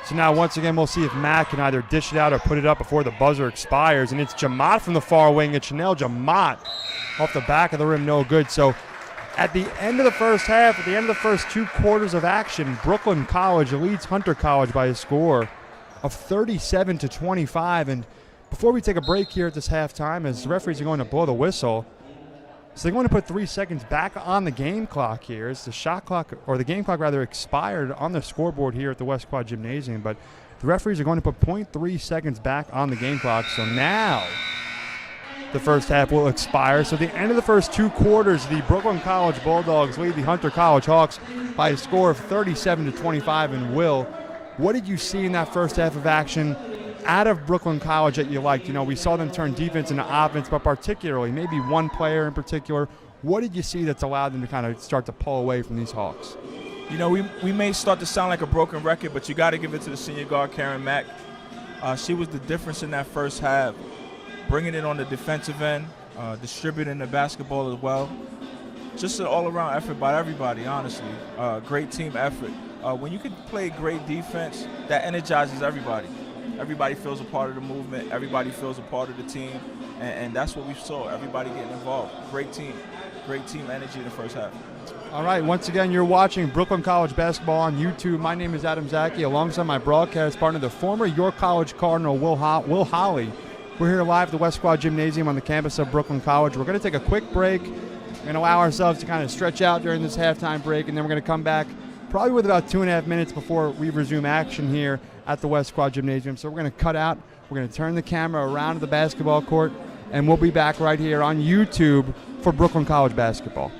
So now once again, we'll see if Mack can either dish it out or put it up before the buzzer expires. And it's Jamot from the far wing. It's Chanel Jamot off the back of the rim, no good. So at the end of the first half, at the end of the first 2 quarters of action, Brooklyn College leads Hunter College by a score of 37-25. And before we take a break here at this halftime, as the referees are going to blow the whistle, so they're going to put 3 seconds back on the game clock here. As the shot clock, or the game clock rather, expired on the scoreboard here at the West Quad Gymnasium. But the referees are going to put 0.3 seconds back on the game clock. So now the first half will expire. So at the end of the first 2 quarters, the Brooklyn College Bulldogs lead the Hunter College Hawks by a score of 37-25. And Will, what did you see in that first half of action out of Brooklyn College that you liked? You know, we saw them turn defense into offense, but particularly maybe one player in particular. What did you see that's allowed them to kind of start to pull away from these Hawks? You know, we may start to sound like a broken record, but you got to give it to the senior guard, Karen Mack. She was the difference in that first half, bringing it on the defensive end, distributing the basketball as well. Just an all-around effort by everybody, honestly. Great team effort. When you can play great defense, that energizes everybody. Everybody feels a part of the movement. Everybody feels a part of the team. And that's what we saw, everybody getting involved. Great team energy in the first half. All right, once again, you're watching Brooklyn College basketball on YouTube. My name is Adam Zaki, alongside my broadcast partner, the former York College Cardinal, Will Holly. We're here live at the West Quad Gymnasium on the campus of Brooklyn College. We're going to take a quick break and allow ourselves to kind of stretch out during this halftime break, and then we're going to come back probably with about 2.5 minutes before we resume action here at the West Quad Gymnasium. So we're going to cut out, we're going to turn the camera around to the basketball court, and we'll be back right here on YouTube for Brooklyn College basketball.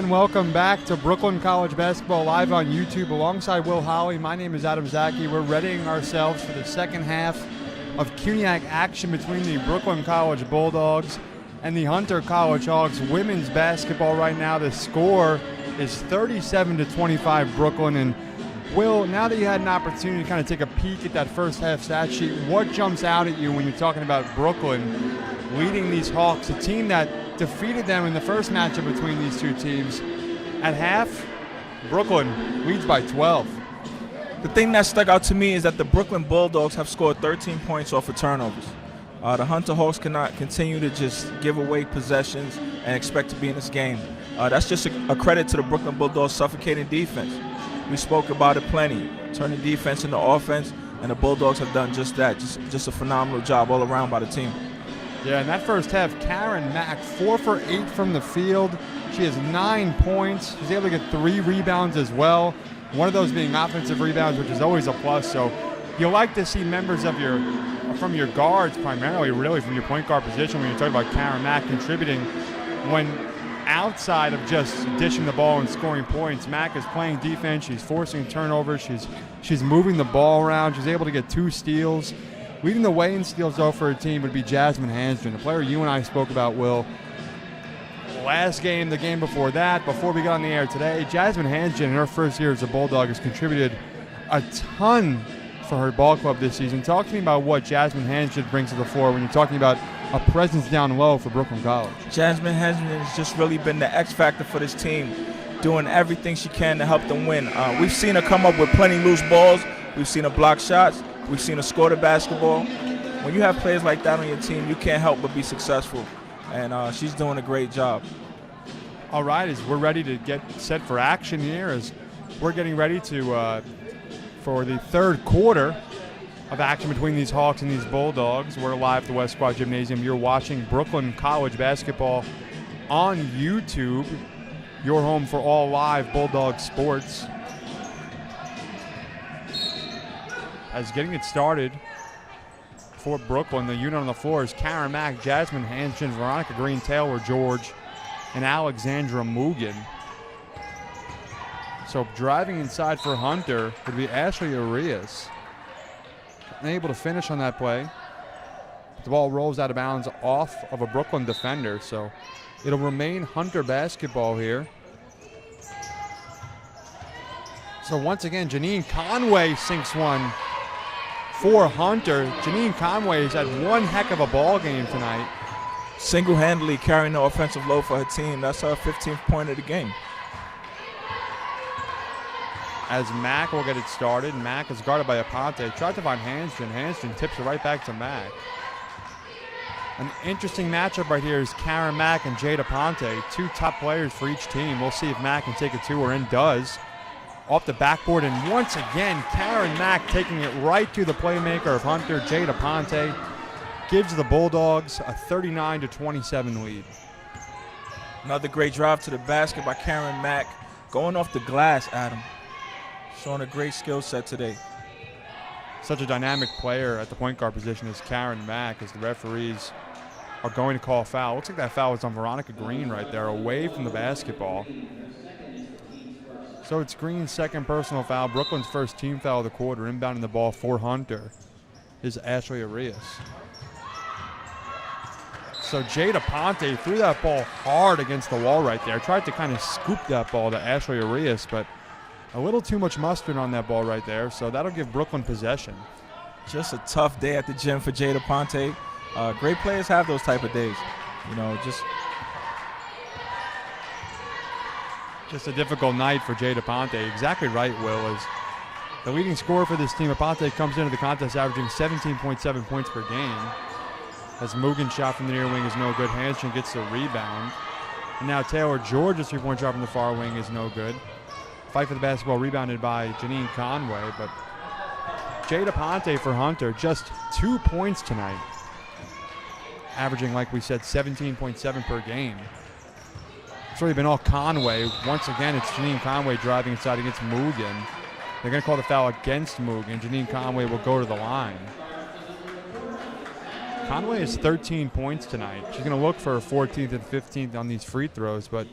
and welcome back to Brooklyn College Basketball live on YouTube alongside Will Holly. My name is Adam Zaki. We're readying ourselves for the second half of CUNYAC action between the Brooklyn College Bulldogs and the Hunter College Hawks. Women's basketball right now, the score is 37-25 Brooklyn. And Will, now that you had an opportunity to kind of take a peek at that first half stat sheet, what jumps out at you when you're talking about Brooklyn leading these Hawks, a team that defeated them in the first matchup between these two teams? At half, Brooklyn leads by 12. The thing that stuck out to me is that the Brooklyn Bulldogs have scored 13 points off of turnovers. The Hunter Hawks cannot continue to just give away possessions and expect to be in this game. That's just a credit to the Brooklyn Bulldogs' suffocating defense. We spoke about it plenty, turning defense into offense, and the Bulldogs have done just that. Just a phenomenal job all around by the team. Yeah, in that first half, Karen Mack, 4 for 8 from the field. She has 9 points. She's able to get 3 rebounds as well. One of those being offensive rebounds, which is always a plus. So you like to see members of from your guards, primarily really from your point guard position, when you're talking about Karen Mack contributing, when outside of just dishing the ball and scoring points, Mack is playing defense. She's forcing turnovers. She's moving the ball around. She's able to get 2 steals. Leading the way in steals, though, for her team would be Jasmine Hansden, a player you and I spoke about, Will. Last game, the game before that, before we got on the air today, Jasmine Hansden, in her first year as a Bulldog, has contributed a ton for her ball club this season. Talk to me about what Jasmine Hansden brings to the floor when you're talking about a presence down low for Brooklyn College. Jasmine Hansden has just really been the X factor for this team, doing everything she can to help them win. We've seen her come up with plenty loose balls. We've seen her block shots. We've seen her score the basketball. When you have players like that on your team, you can't help but be successful. And she's doing a great job. All right, as we're ready to get set for action here, as we're getting ready to for the third quarter of action between these Hawks and these Bulldogs. We're live at the West Quad Gymnasium. You're watching Brooklyn College basketball on YouTube, your home for all live Bulldog sports. As getting it started for Brooklyn, the unit on the floor is Karen Mack, Jasmine Hansden, Veronica Green, Taylor George, and Alexandra Mugen. So driving inside for Hunter would be Ashley Arias. Unable to finish on that play. The ball rolls out of bounds off of a Brooklyn defender, so it'll remain Hunter basketball here. So once again, Janine Conway sinks one for Hunter. Janine Conway has had one heck of a ball game tonight. Single-handedly carrying the offensive load for her team. That's her 15th point of the game. As Mack will get it started. Mack is guarded by Aponte. Tried to find Hansden. Hansden tips it right back to Mack. An interesting matchup right here is Karen Mack and Jade Aponte. 2 top players for each team. We'll see if Mack can take it to her, and does. Off the backboard, and once again, Karen Mack taking it right to the playmaker of Hunter, Jade Aponte. Gives the Bulldogs a 39-27 lead. Another great drive to the basket by Karen Mack. Going off the glass, Adam. Showing a great skill set today. Such a dynamic player at the point guard position as Karen Mack, as the referees are going to call a foul. Looks like that foul was on Veronica Green right there, away from the basketball. So it's Green's second personal foul. Brooklyn's first team foul of the quarter. Inbounding the ball for Hunter is Ashley Arias. So Jade Aponte threw that ball hard against the wall right there. Tried to kind of scoop that ball to Ashley Arias, but a little too much mustard on that ball right there. So that'll give Brooklyn possession. Just a tough day at the gym for Jade Aponte. Great players have those type of days. You know, just a difficult night for Jade Aponte. Exactly right, Will. Is the leading scorer for this team. Aponte comes into the contest averaging 17.7 points per game. As Mugen shot from the near wing is no good. Hansden gets the rebound. And now Taylor George's three-point shot from the far wing is no good. Fight for the basketball rebounded by Janine Conway, but Jade Aponte for Hunter, just 2 points tonight. Averaging, like we said, 17.7 per game. It's really been all Conway. Once again, it's Janine Conway driving inside against Mugen. They're going to call the foul against Mugen. Janine Conway will go to the line. Conway has 13 points tonight. She's going to look for her 14th and 15th on these free throws, but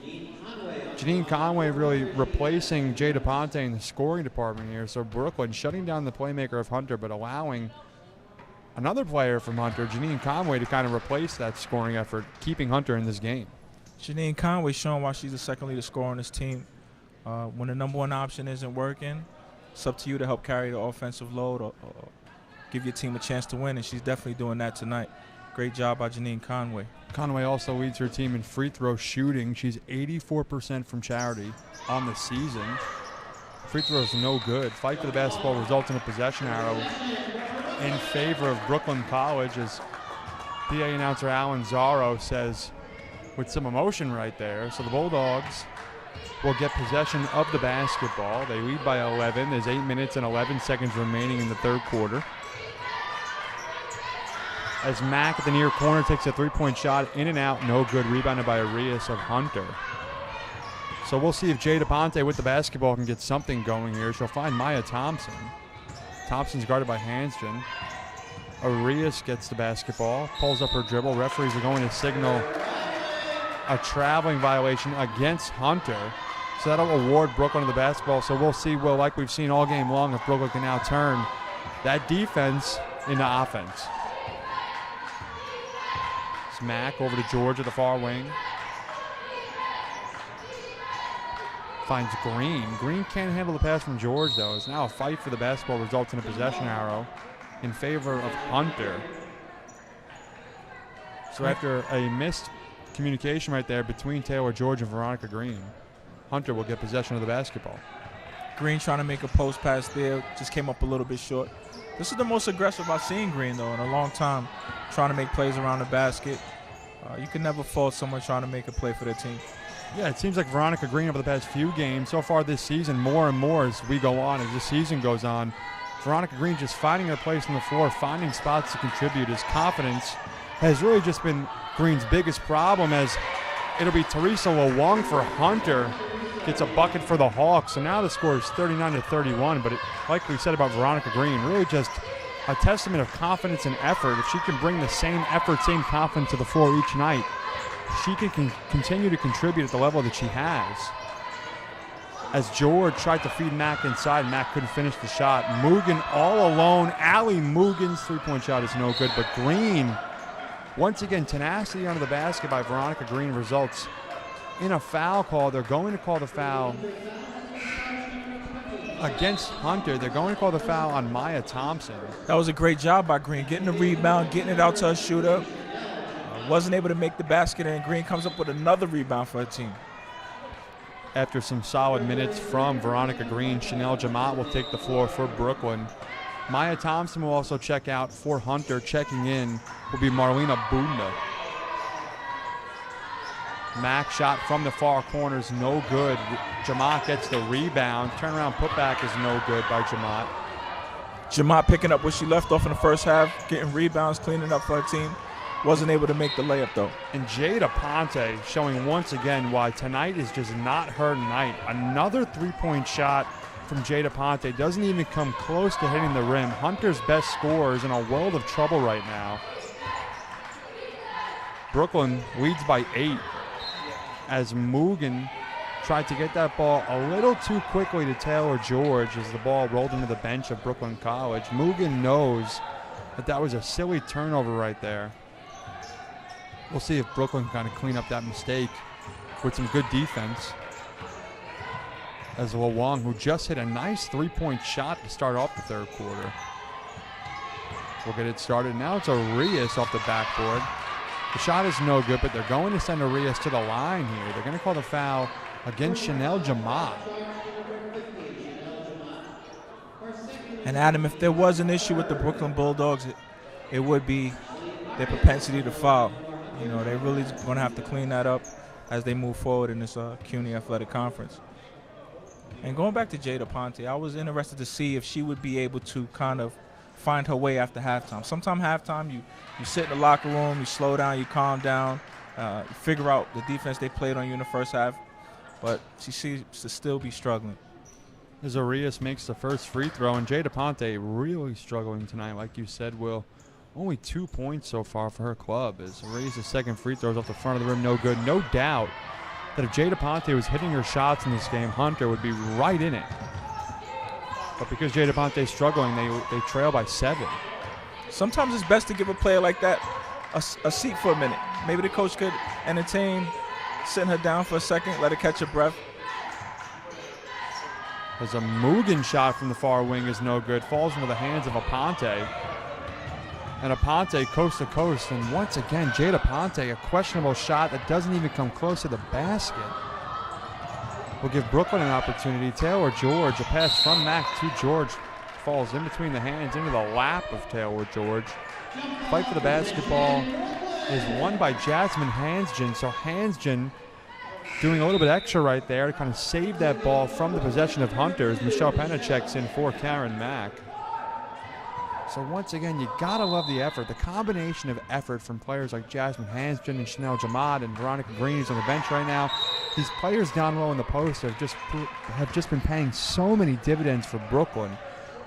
Janine Conway really replacing Jada Ponte in the scoring department here. So Brooklyn shutting down the playmaker of Hunter, but allowing another player from Hunter, Janine Conway, to kind of replace that scoring effort, keeping Hunter in this game. Janine Conway showing why she's the second leading scorer on this team. When the number one option isn't working, it's up to you to help carry the offensive load or give your team a chance to win, and she's definitely doing that tonight. Great job by Janine Conway. Conway also leads her team in free throw shooting. She's 84% from charity on the season. Free throws no good. Fight for the basketball results in a possession arrow in favor of Brooklyn College, as PA announcer Alan Zaro says with some emotion right there. So the Bulldogs will get possession of the basketball. They lead by 11. There's 8 minutes and 11 seconds remaining in the third quarter. As Mack at the near corner takes a three-point shot, in and out, no good. Rebounded by Arias of Hunter. So we'll see if Jada Ponte with the basketball can get something going here. She'll find Maya Thompson. Thompson's guarded by Hansden. Arias gets the basketball, pulls up her dribble. Referees are going to signal a traveling violation against Hunter. So that'll award Brooklyn the basketball. So we'll see, like we've seen all game long, if Brooklyn can now turn that defense into offense. Mack over to George at the far wing. Finds Green. Green can't handle the pass from George, though. It's now a fight for the basketball, results in a possession arrow in favor of Hunter. So after a missed communication right there between Taylor George and Veronica Green, Hunter will get possession of the basketball. Green trying to make a post pass there, just came up a little bit short. This is the most aggressive I've seen Green, though, in a long time, trying to make plays around the basket. You can never fault someone trying to make a play for their team. Yeah, it seems like Veronica Green over the past few games, so far this season, more and more as we go on, as the season goes on, Veronica Green just finding her place on the floor, finding spots to contribute. His confidence has really just been Green's biggest problem, as it'll be Teresa Lawong for Hunter. Gets a bucket for the Hawks, so now the score is 39-31, but like we said about Veronica Green, really just a testament of confidence and effort. If she can bring the same effort, same confidence to the floor each night, she can continue to contribute at the level that she has. As George tried to feed Mack inside, Mack couldn't finish the shot. Mugen all alone. Allie Mugen's three-point shot is no good, but Green, once again, tenacity under the basket by Veronica Green results in a foul call. They're going to call the foul against Hunter. They're going to call the foul on Maya Thompson. That was a great job by Green, getting the rebound, getting it out to a shooter. Wasn't able to make the basket, and Green comes up with another rebound for her team. After some solid minutes from Veronica Green, Chanel Jamat will take the floor for Brooklyn. Maya Thompson will also check out for Hunter. Checking in will be Marlena Bunda. Mack shot from the far corner is no good. Jamat gets the rebound. Turnaround putback is no good by Jamat. Jamat picking up where she left off in the first half, getting rebounds, cleaning up for her team. Wasn't able to make the layup, though. And Jada Ponte showing once again why tonight is just not her night. Another three-point shot from Jada Ponte. Doesn't even come close to hitting the rim. Hunter's best scorer is in a world of trouble right now. Brooklyn leads by 8 as Mugen tried to get that ball a little too quickly to Taylor George as the ball rolled into the bench of Brooklyn College. Mugen knows that was a silly turnover right there. We'll see if Brooklyn can kind of clean up that mistake with some good defense. As Lawong, who just hit a nice three-point shot to start off the third quarter. We'll get it started. Now it's Arias off the backboard. The shot is no good, but they're going to send Arias to the line here. They're going to call the foul against Chanel Jamat. And Adam, if there was an issue with the Brooklyn Bulldogs, it would be their propensity to foul. You know, they're really going to have to clean that up as they move forward in this CUNY Athletic Conference. And going back to Jada Ponte, I was interested to see if she would be able to kind of find her way after halftime. Sometimes halftime, you sit in the locker room, you slow down, you calm down, you figure out the defense they played on you in the first half. But she seems to still be struggling. As Arias makes the first free throw, and Jada Ponte really struggling tonight, like you said, Will. Only 2 points so far for her club as Arias' second free throw is off the front of the rim, no good. No doubt that if Jada Ponte was hitting her shots in this game, Hunter would be right in it. But because Jada Ponte's struggling, they trail by 7. Sometimes it's best to give a player like that a seat for a minute. Maybe the coach could entertain sitting her down for a second, let her catch her breath. As a Mugen shot from the far wing is no good. Falls into the hands of Aponte. And Aponte coast to coast. And once again, Jada Ponte, a questionable shot that doesn't even come close to the basket. Will give Brooklyn an opportunity. Taylor George, a pass from Mack to George. Falls in between the hands into the lap of Taylor George. Fight for the basketball is won by Jasmine Hansgen. So Hansgen doing a little bit extra right there to kind of save that ball from the possession of Hunter as Michelle Penna checks in for Karen Mack. So once again, you gotta love the effort. The combination of effort from players like Jasmine Hansgen and Chanel Jamad and Veronica Green, who's on the bench right now. These players down low in the post have just been paying so many dividends for Brooklyn.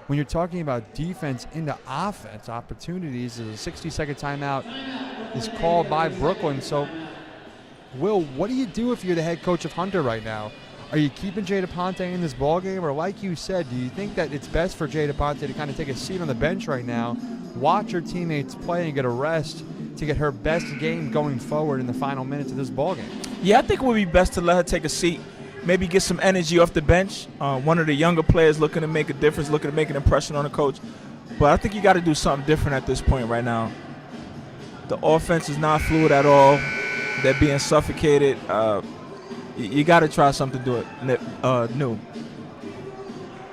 When you're talking about defense into offense opportunities, as a 60-second timeout is called by Brooklyn. So, Will, what do you do if you're the head coach of Hunter right now? Are you keeping Jada Ponte in this ballgame? Or like you said, do you think that it's best for Jada Ponte to kind of take a seat on the bench right now, watch her teammates play and get a rest to get her best game going forward in the final minutes of this ballgame? Yeah, I think it would be best to let her take a seat, maybe get some energy off the bench. One of the younger players looking to make a difference, looking to make an impression on the coach. But I think you got to do something different at this point right now. The offense is not fluid at all. They're being suffocated. You got to try something new.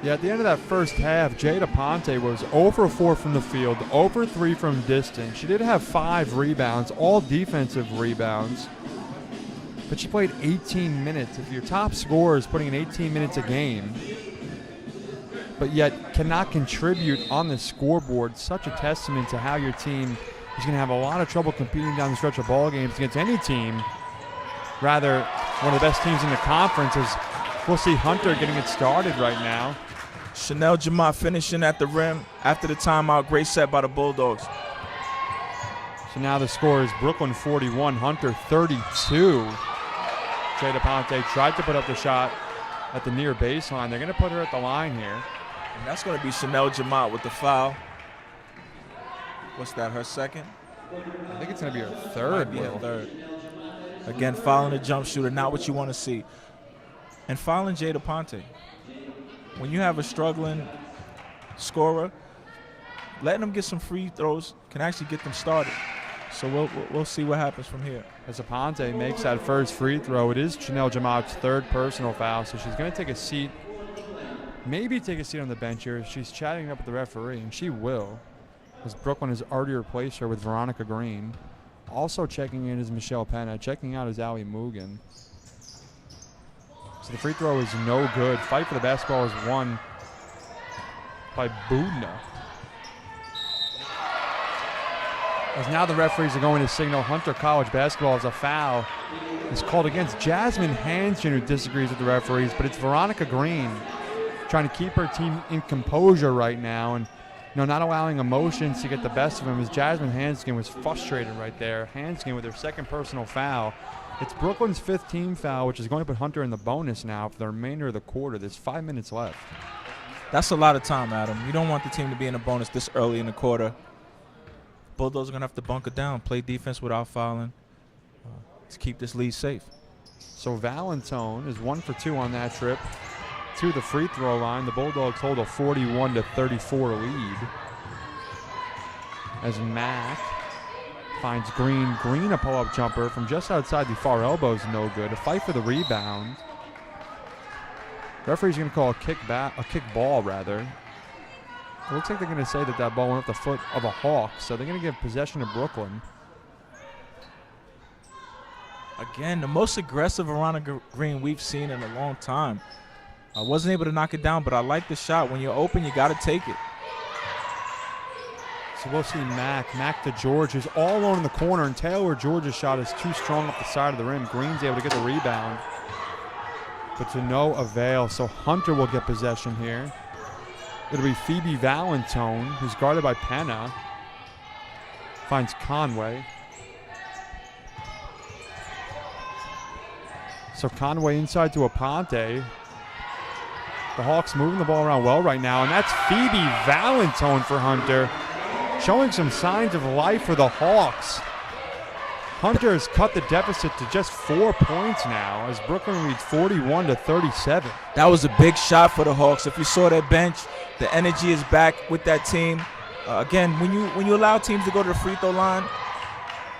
Yeah, at the end of that first half, Jada Ponte was 0 for 4 from the field, 0 for 3 from distance. She did have 5 rebounds, all defensive rebounds. But she played 18 minutes. If your top scorer is putting in 18 minutes a game, but yet cannot contribute on the scoreboard, such a testament to how your team is going to have a lot of trouble competing down the stretch of ball games against any team. Rather, one of the best teams in the conference is we'll see Hunter getting it started right now. Chanel Jamad finishing at the rim after the timeout. Great set by the Bulldogs. So now the score is Brooklyn 41, Hunter 32. Jada Ponte tried to put up the shot at the near baseline. They're going to put her at the line here. And that's going to be Chanel Jamad with the foul. What's that, her second? I think it's going to be her third. Might be her third. Again, fouling a jump shooter, not what you want to see. And fouling Jada Ponte. When you have a struggling scorer, letting them get some free throws can actually get them started. So we'll see what happens from here. As Aponte makes that first free throw, it is Chanel Jamad's third personal foul, so she's going to take a seat, maybe take a seat on the bench here. She's chatting up with the referee, and she will, as Brooklyn has already replaced her with Veronica Green. Also checking in is Michelle Penna. Checking out is Allie Mugen. So the free throw is no good. Fight for the basketball is won by Budna. As now the referees are going to signal Hunter College basketball as a foul is called against Jasmine Hansgen, who disagrees with the referees, but it's Veronica Green trying to keep her team in composure right now and not allowing emotions to get the best of him, as Jasmine Hansgen was frustrated right there. Hansgen with her second personal foul. It's Brooklyn's 5th team foul, which is going to put Hunter in the bonus now for the remainder of the quarter. There's 5 minutes left. That's a lot of time, Adam. You don't want the team to be in a bonus this early in the quarter. Bulldogs are going to have to bunker down, play defense without fouling to keep this lead safe. So Valentone is 1 for 2 on that trip to the free throw line. The Bulldogs hold a 41-34 lead. As Mack finds Green. Green a pull-up jumper from just outside the far elbow is no good. A fight for the rebound. Referee's going to call a kick ball rather. It looks like they're going to say that ball went off the foot of a Hawk, so they're going to give possession to Brooklyn. Again, the most aggressive Veronica Green we've seen in a long time. I wasn't able to knock it down, but I like the shot. When you're open, you got to take it. So we'll see Mack to George, who's all alone in the corner, and Taylor George's shot is too strong up the side of the rim. Green's able to get the rebound, but to no avail. So Hunter will get possession here. It'll be Phoebe Valentone, who's guarded by Penna. Finds Conway. So Conway inside to Aponte. The Hawks moving the ball around well right now, and that's Phoebe Valentone for Hunter, showing some signs of life for the Hawks. Hunter has cut the deficit to just 4 points now as Brooklyn leads 41-37. That was a big shot for the Hawks. If you saw that bench, the energy is back with that team. Again, when you allow teams to go to the free throw line,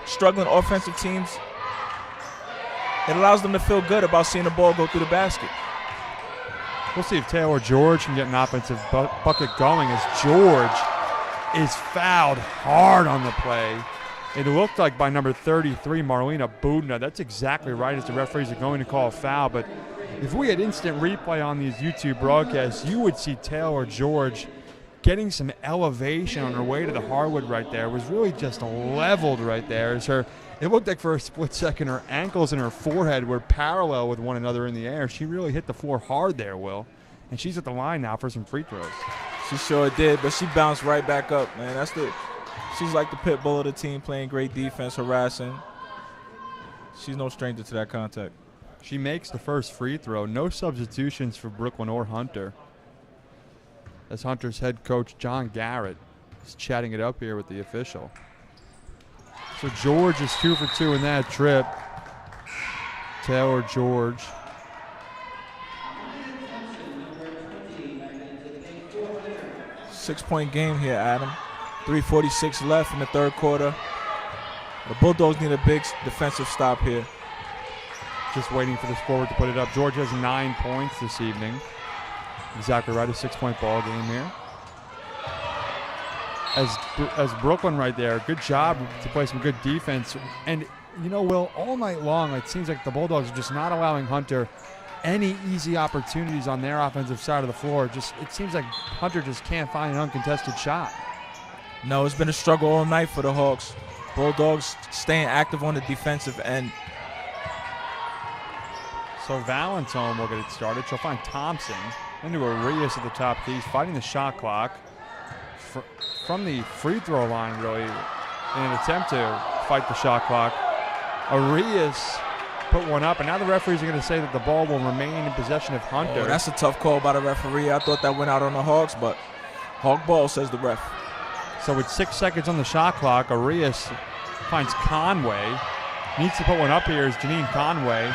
struggling offensive teams, it allows them to feel good about seeing the ball go through the basket. We'll see if Taylor George can get an offensive bucket going as George is fouled hard on the play. It looked like by number 33, Marlena Budna. That's exactly right, as the referees are going to call a foul. But if we had instant replay on these YouTube broadcasts, you would see Taylor George getting some elevation on her way to the hardwood right there. It was really just leveled right there. It looked like for a split second her ankles and her forehead were parallel with one another in the air. She really hit the floor hard there, Will. And she's at the line now for some free throws. She sure did, but she bounced right back up, man. She's like the pit bull of the team, playing great defense, harassing. She's no stranger to that contact. She makes the first free throw. No substitutions for Brooklyn or Hunter, as Hunter's head coach John Garrett is chatting it up here with the official. So George is 2 for 2 in that trip. Taylor George. Six-point game here, Adam. 3:46 left in the third quarter. The Bulldogs need a big defensive stop here. Just waiting for this forward to put it up. George has 9 points this evening. Exactly right, a 6-point ball game here. As Brooklyn right there, good job to play some good defense. And, you know, Will, all night long, it seems like the Bulldogs are just not allowing Hunter any easy opportunities on their offensive side of the floor. It seems like Hunter just can't find an uncontested shot. No, it's been a struggle all night for the Hawks. Bulldogs staying active on the defensive end. So Valentone will get it started. She'll find Thompson into Arias at the top key. He's fighting the shot clock from the free throw line, really, in an attempt to fight the shot clock. Arias put one up, and now the referees are going to say that the ball will remain in possession of Hunter. Oh, that's a tough call by the referee. I thought that went out on the Hawks, but Hawk ball, says the ref. So with 6 seconds on the shot clock, Arias finds Conway. Needs to put one up here is Janine Conway,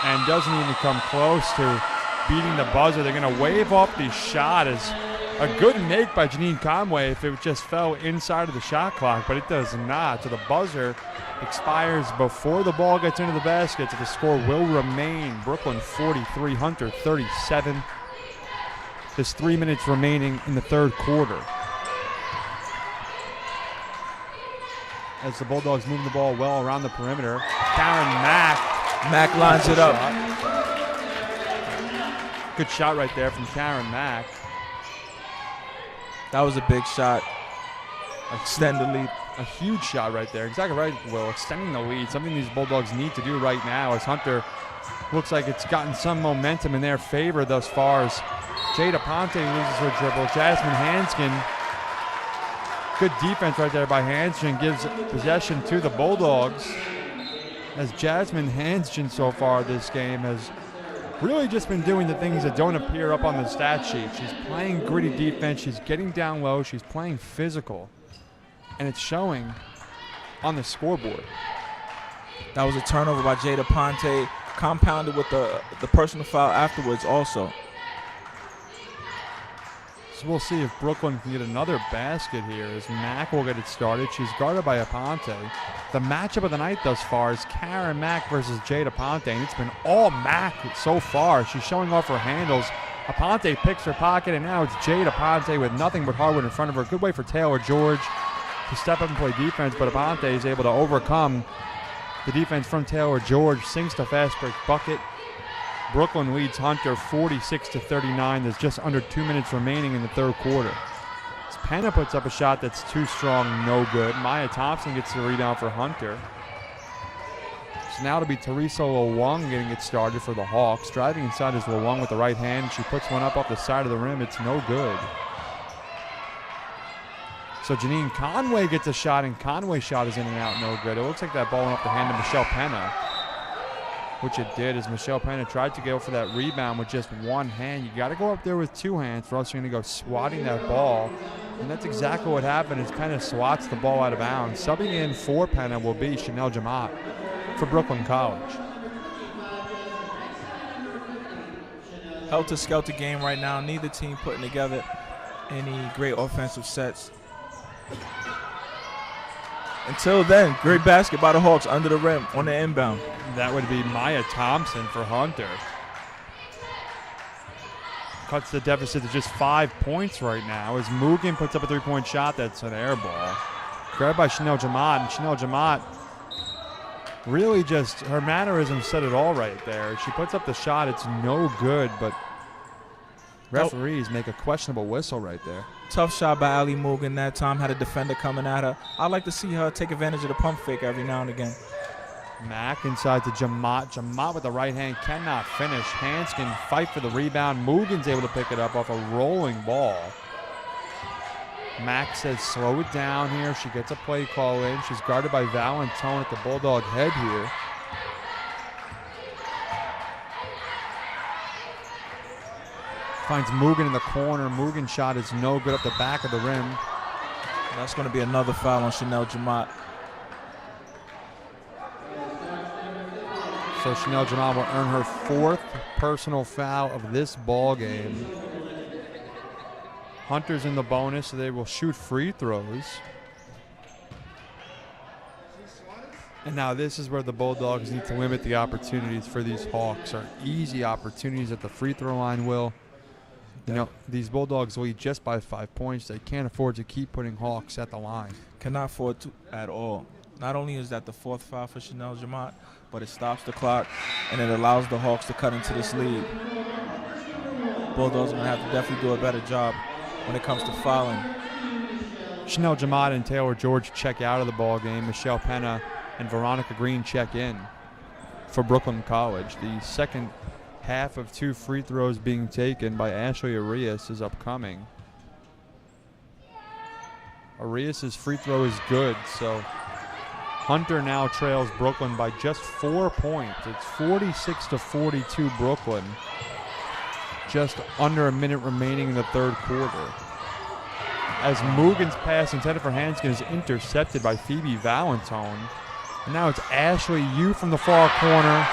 and doesn't even come close to beating the buzzer. They're going to wave off the shot as a good make by Janine Conway if it just fell inside of the shot clock, but it does not. So the buzzer expires before the ball gets into the basket, so the score will remain Brooklyn 43, Hunter 37. There's 3 minutes remaining in the third quarter. As the Bulldogs move the ball well around the perimeter, Karen Mack lines it up. Good shot right there from Karen Mack. That was a big shot. Extend the lead. A huge shot right there. Exactly right, Will. Extending the lead. Something these Bulldogs need to do right now as Hunter looks like it's gotten some momentum in their favor thus far as Jada Ponte loses her dribble. Jasmine Hanskin. Good defense right there by Hanskin gives possession to the Bulldogs. As Jasmine Hanskin so far this game has really just been doing the things that don't appear up on the stat sheet. She's playing gritty defense. She's getting down low. She's playing physical. And it's showing on the scoreboard. That was a turnover by Jada Ponte, compounded with the personal foul afterwards also. So we'll see if Brooklyn can get another basket here as Mack will get it started. She's guarded by Aponte. The matchup of the night thus far is Karen Mack versus Jada Aponte, and it's been all Mack so far. She's showing off her handles. Aponte picks her pocket, and now it's Jada Aponte with nothing but hardwood in front of her. Good way for Taylor George to step up and play defense, but Aponte is able to overcome the defense from Taylor George. Sinks the fast break bucket. Brooklyn leads Hunter 46-39. There's just under 2 minutes remaining in the third quarter. As Penna puts up a shot that's too strong, no good. Maya Thompson gets the rebound for Hunter. So now to be Teresa Lowong getting it started for the Hawks. Driving inside is Lowong with the right hand. She puts one up off the side of the rim. It's no good. So Janine Conway gets a shot, and Conway's shot is in and out, no good. It looks like that ball went off the hand of Michelle Penna. which it did, as Michelle Penna tried to go for that rebound with just one hand. You got to go up there with two hands, or else you're going to go swatting that ball. And that's exactly what happened. Is Penna swats the ball out of bounds. Subbing in for Penna will be Chanel Jamat for Brooklyn College. Helter-skelter game right now. Neither team putting together any great offensive sets. Until then, great basket by the Hawks under the rim on the inbound. That would be Maya Thompson for Hunter. Cuts the deficit to just 5 points right now as Mugen puts up a three-point shot that's an air ball. Grabbed by Chanel Jamat, and Chanel Jamat really just, her mannerism said it all right there. She puts up the shot, it's no good, but referees make a questionable whistle right there. Tough shot by Ali Mugen that time, had a defender coming at her. I'd like to see her take advantage of the pump fake every now and again. Mack inside to Jamat. Jamat with the right hand cannot finish. Hanskin fight for the rebound. Mugen's able to pick it up off a rolling ball. Mack says slow it down here. She gets a play call in. She's guarded by Valentone at the Bulldog head here. Finds Mugen in the corner. Mugen's shot is no good up the back of the rim. That's going to be another foul on Chanel Jamat. So Chanel Jamat will earn her fourth personal foul of this ball game. Hunter's in the bonus, so they will shoot free throws. And now this is where the Bulldogs need to limit the opportunities for these Hawks. Are easy opportunities at the free throw line, Will. You know, these Bulldogs lead just by 5 points. They can't afford to keep putting Hawks at the line. Cannot afford to at all. Not only is that the fourth foul for Chanel Jamat, but it stops the clock and it allows the Hawks to cut into this lead. Bulldogs are going to have to definitely do a better job when it comes to fouling. Chanel Jamat and Taylor George check out of the ball game. Michelle Penna and Veronica Green check in for Brooklyn College. The second half of two free throws being taken by Ashley Arias is upcoming. Arias' free throw is good, so Hunter now trails Brooklyn by just 4 points. It's 46-42 Brooklyn. Just under a minute remaining in the third quarter. As Mugen's pass intended for Hanskin is intercepted by Phoebe Valentone. And now it's Ashley Yu from the far corner.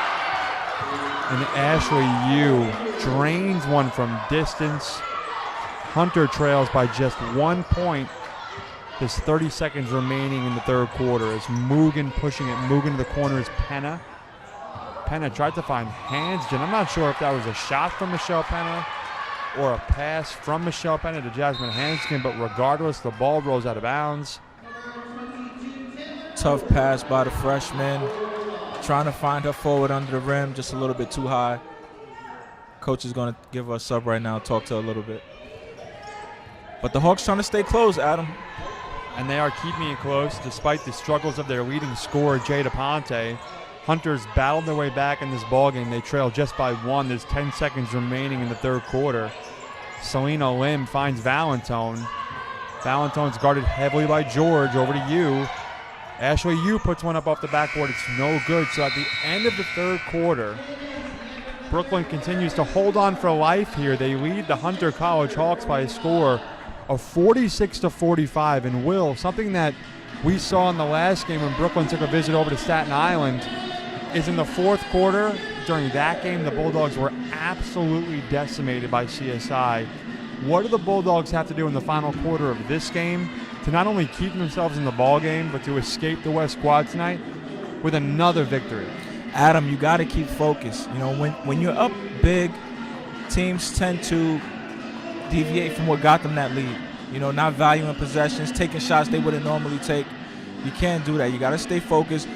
And Ashley Yu drains one from distance. Hunter trails by just 1 point. There's 30 seconds remaining in the third quarter as Mugen pushing it. Mugen to the corner is Penna. Penna tried to find Hanskin. I'm not sure if that was a shot from Michelle Penna or a pass from Michelle Penna to Jasmine Hanskin, but regardless, the ball rolls out of bounds. Tough pass by the freshman. Trying to find her forward under the rim, just a little bit too high. Coach is going to give her a sub right now, talk to her a little bit. But the Hawks trying to stay close, Adam. And they are keeping it close despite the struggles of their leading scorer, Jada Ponte. Hunters battled their way back in this ballgame. They trail just by one. There's 10 seconds remaining in the third quarter. Selena Lim finds Valentone. Valentone's guarded heavily by George. Over to Yu. Ashley Yu puts one up off the backboard. It's no good. So at the end of the third quarter, Brooklyn continues to hold on for life here. They lead the Hunter College Hawks by a score of 46-45. And Will, something that we saw in the last game when Brooklyn took a visit over to Staten Island is in the fourth quarter. During that game, the Bulldogs were absolutely decimated by CSI. What do the Bulldogs have to do in the final quarter of this game to not only keep themselves in the ball game, but to escape the West Squad tonight with another victory? Adam, you got to keep focused. You know, when you're up big, teams tend to deviate from what got them that lead. You know, not valuing possessions, taking shots they wouldn't normally take. You can't do that. You got to stay focused,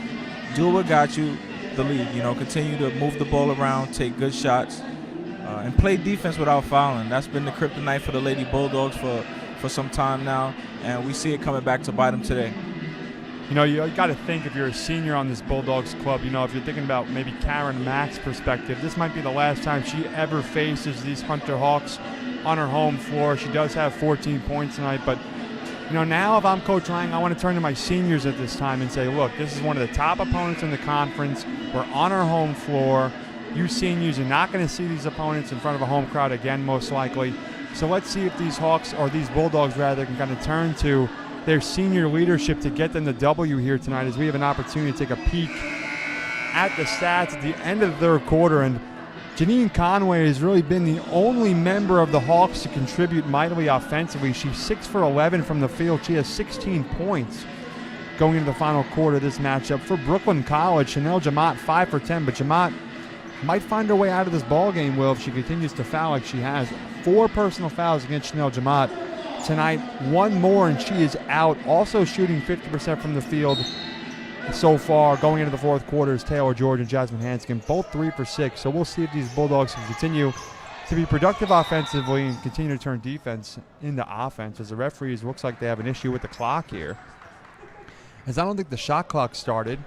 do what got you the lead. You know, continue to move the ball around, take good shots, and play defense without fouling. That's been the kryptonite for the Lady Bulldogs for some time now, and we see it coming back to bite them today. You know, you got to think if you're a senior on this Bulldogs club, you know, if you're thinking about maybe Karen Mack's perspective, this might be the last time she ever faces these Hunter Hawks on her home floor. She does have 14 points tonight, but Now if I'm Coach Lang, I want to turn to my seniors at this time and say, look, this is one of the top opponents in the conference. We're on our home floor. You seniors are not going to see these opponents in front of a home crowd again, most likely. So let's see if these Hawks, or these Bulldogs rather, can kind of turn to their senior leadership to get them the W here tonight, as we have an opportunity to take a peek at the stats at the end of the third quarter. And Janine Conway has really been the only member of the Hawks to contribute mightily offensively. She's 6 for 11 from the field. She has 16 points going into the final quarter of this matchup. For Brooklyn College, Chanel Jamat 5 for 10, but Jamat might find her way out of this ball game, Will, if she continues to foul like she has. 4 personal fouls against Chanel Jamat tonight. 1 more and she is out. Also shooting 50% from the field so far going into the fourth quarter is Taylor George and Jasmine Hanskin, both 3 for 6. So we'll see if these Bulldogs can continue to be productive offensively and continue to turn defense into offense, as the referees looks like they have an issue with the clock here. As I don't think the shot clock started,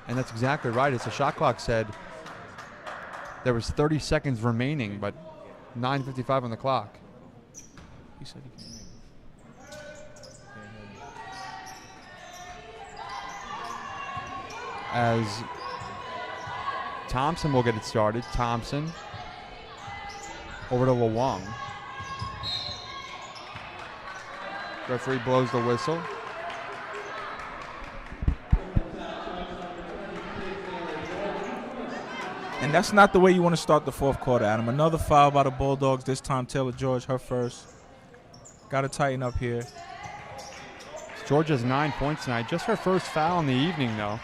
and that's exactly right. As the shot clock said, there was 30 seconds remaining, but 9:55 on the clock. He said he can't. As Thompson will get it started. Thompson over to LeWong. Referee blows the whistle. And that's not the way you want to start the fourth quarter, Adam. Another foul by the Bulldogs, this time Taylor George, her first. Got to tighten up here. George has 9 points tonight. Just her first foul in the evening, though.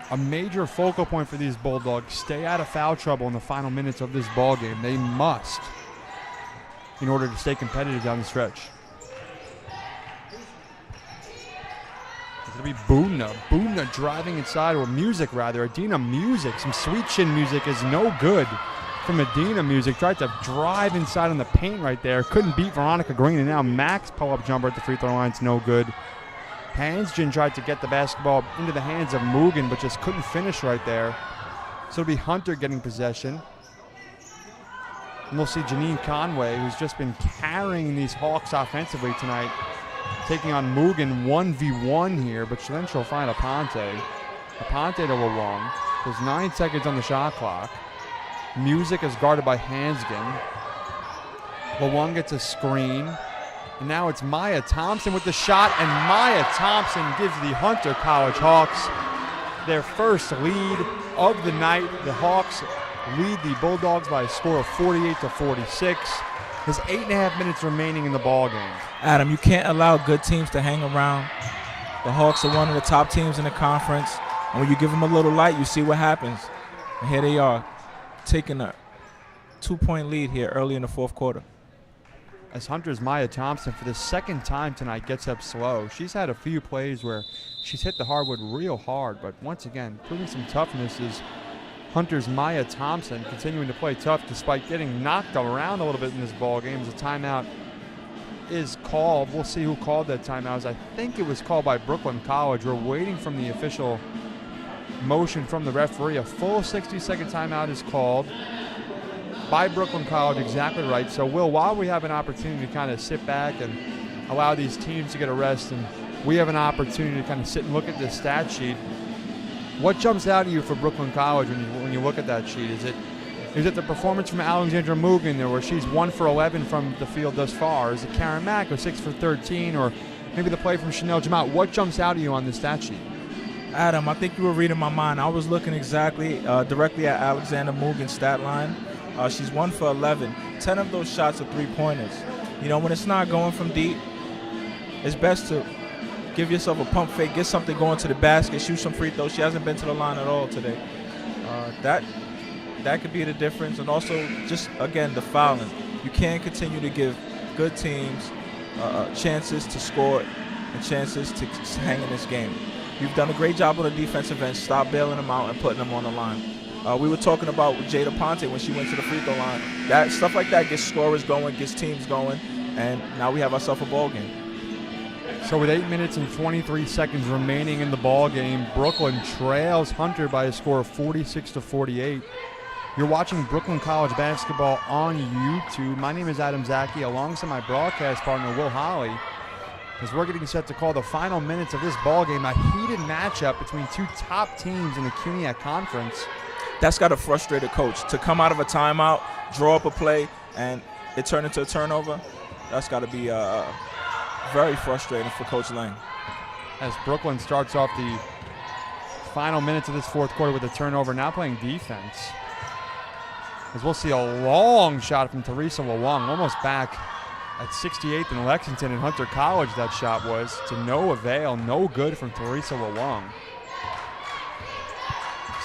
A major focal point for these Bulldogs. Stay out of foul trouble in the final minutes of this ball game. They must, in order to stay competitive down the stretch. It's going to be Boudna. Boudna driving inside, or Music rather. Adina Music. Some sweet chin music is no good from Adina Music. Tried to drive inside on the paint right there. Couldn't beat Veronica Green, and now Max pull-up jumper at the free throw line is no good. Hansgen tried to get the basketball into the hands of Mugen, but just couldn't finish right there. So it'll be Hunter getting possession. And we'll see Janine Conway, who's just been carrying these Hawks offensively tonight, taking on Mugen 1v1 here, but then she'll find Aponte. Aponte to LeWong. There's 9 seconds on the shot clock. Music is guarded by Hansgen. LeWong gets a screen. And now it's Maya Thompson with the shot, and Maya Thompson gives the Hunter College Hawks their first lead of the night. The Hawks lead the Bulldogs by a score of 48-46. There's 8.5 minutes remaining in the ball game. Adam, you can't allow good teams to hang around. The Hawks are one of the top teams in the conference, and when you give them a little light, you see what happens. And here they are, taking a 2-point lead here early in the fourth quarter. As Hunter's Maya Thompson, for the second time tonight, gets up slow. She's had a few plays where she's hit the hardwood real hard, but once again, proving some toughness is Hunter's Maya Thompson, continuing to play tough despite getting knocked around a little bit in this ball game. As a timeout is called. We'll see who called that timeout. As I think it was called by Brooklyn College. We're waiting from the official motion from the referee. A full 60-second timeout is called by Brooklyn College, exactly right. So, Will, while we have an opportunity to kind of sit back and allow these teams to get a rest, and we have an opportunity to kind of sit and look at this stat sheet, what jumps out at you for Brooklyn College when you look at that sheet? Is it the performance from Alexandra Mugen there, where she's 1 for 11 from the field thus far? Is it Karen Mack, who's 6 for 13, or maybe the play from Chanel Jamat? What jumps out at you on this stat sheet? Adam, I think you were reading my mind. I was looking exactly directly at Alexandra Mugen's stat line. She's 1 for 11. 10 of those shots are three-pointers. You know, when it's not going from deep, it's best to give yourself a pump fake, get something going to the basket, shoot some free throws. She hasn't been to the line at all today. That could be the difference. And also, just, again, the fouling. You can't continue to give good teams chances to score and chances to hang in this game. You've done a great job on the defensive end. Stop bailing them out and putting them on the line. We were talking about Jada Ponte when she went to the free throw line. That stuff like that gets scorers going, gets teams going, and now we have ourselves a ball game. So with 8 minutes and 23 seconds remaining in the ball game, Brooklyn trails Hunter by a score of 46-48. You're watching Brooklyn College basketball on YouTube. My name is Adam Zaki, alongside my broadcast partner, Will Holly, as we're getting set to call the final minutes of this ball game, a heated matchup between two top teams in the CUNYAC Conference. That's got to frustrate a coach. To come out of a timeout, draw up a play, and it turned into a turnover, that's got to be very frustrating for Coach Lang. As Brooklyn starts off the final minutes of this fourth quarter with a turnover, now playing defense. As we'll see a long shot from Teresa Wawang, almost back at 68th in Lexington and Hunter College. That shot was to no avail, no good from Teresa Wawang.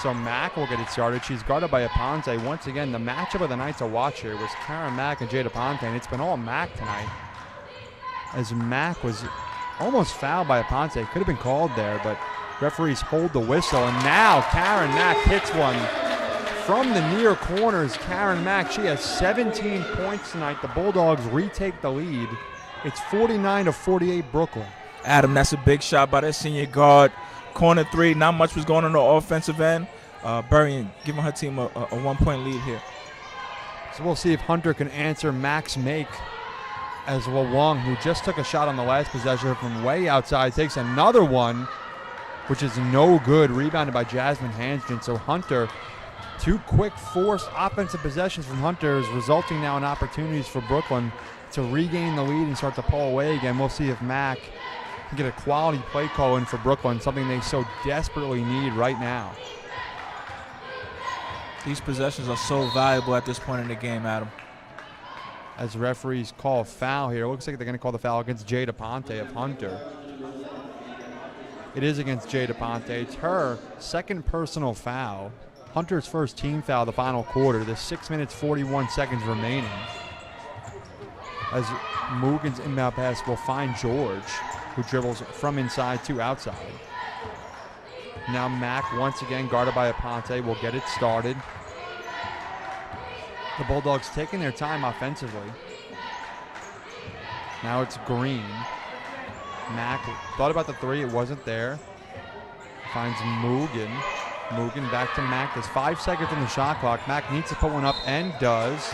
So Mack will get it started. She's guarded by Aponte. Once again, the matchup of the night to watch here was Karen Mack and Jade Aponte, and it's been all Mack tonight. As Mack was almost fouled by Aponte. Could have been called there, but referees hold the whistle, and now Karen Mack hits one from the near corners. Karen Mack, she has 17 points tonight. The Bulldogs retake the lead. It's 49-48 Brooklyn. Adam, that's a big shot by that senior guard. Corner three, not much was going on the offensive end. Burying, giving her team a 1-point lead here. So we'll see if Hunter can answer Mack's make, as Wawang, who just took a shot on the last possession from way outside, takes another one, which is no good, rebounded by Jasmine Hansden. So Hunter, two quick forced offensive possessions from Hunter is resulting now in opportunities for Brooklyn to regain the lead and start to pull away again. We'll see if Mack can get a quality play call in for Brooklyn, something they so desperately need right now. These possessions are so valuable at this point in the game, Adam. As referees call a foul here, it looks like they're going to call the foul against Jade Aponte of Hunter. It is against Jade Aponte. It's her second personal foul. Hunter's first team foul the final quarter. There's 6 minutes, 41 seconds remaining. As Mugen's inbound pass will find George, who dribbles from inside to outside. Now Mack, once again guarded by Aponte, will get it started. The Bulldogs taking their time offensively. Now it's Green. Mack thought about the three, it wasn't there. Finds Mugen. Mugen back to Mack. There's 5 seconds on the shot clock. Mack needs to put one up and does.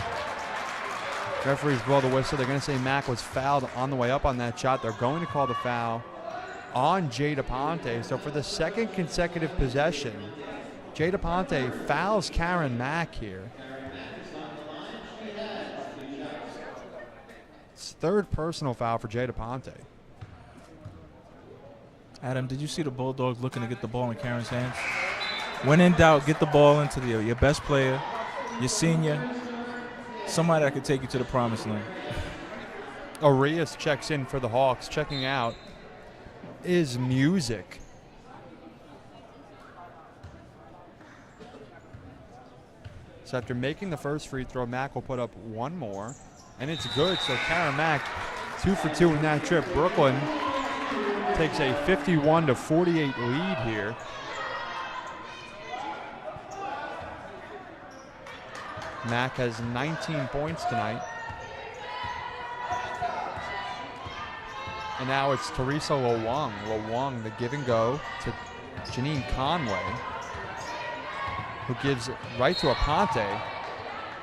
Referees blow the whistle. They're going to say Mack was fouled on the way up on that shot. They're going to call the foul on Jade Aponte. So for the second consecutive possession, Jade Aponte fouls Karen Mack here. It's third personal foul for Jade Aponte. Adam, did you see the Bulldogs looking to get the ball in Karen's hands? When in doubt, get the ball into your best player, your senior, somebody that could take you to the promised land. Arias checks in for the Hawks. Checking out is Music. So after making the first free throw, Mack will put up one more, and it's good. So Karen Mack, 2 for 2 in that trip. Brooklyn takes a 51-48 lead here. Mack has 19 points tonight. And now it's Teresa Wawang. Wawang, the give and go to Janine Conway, who gives it right to Aponte.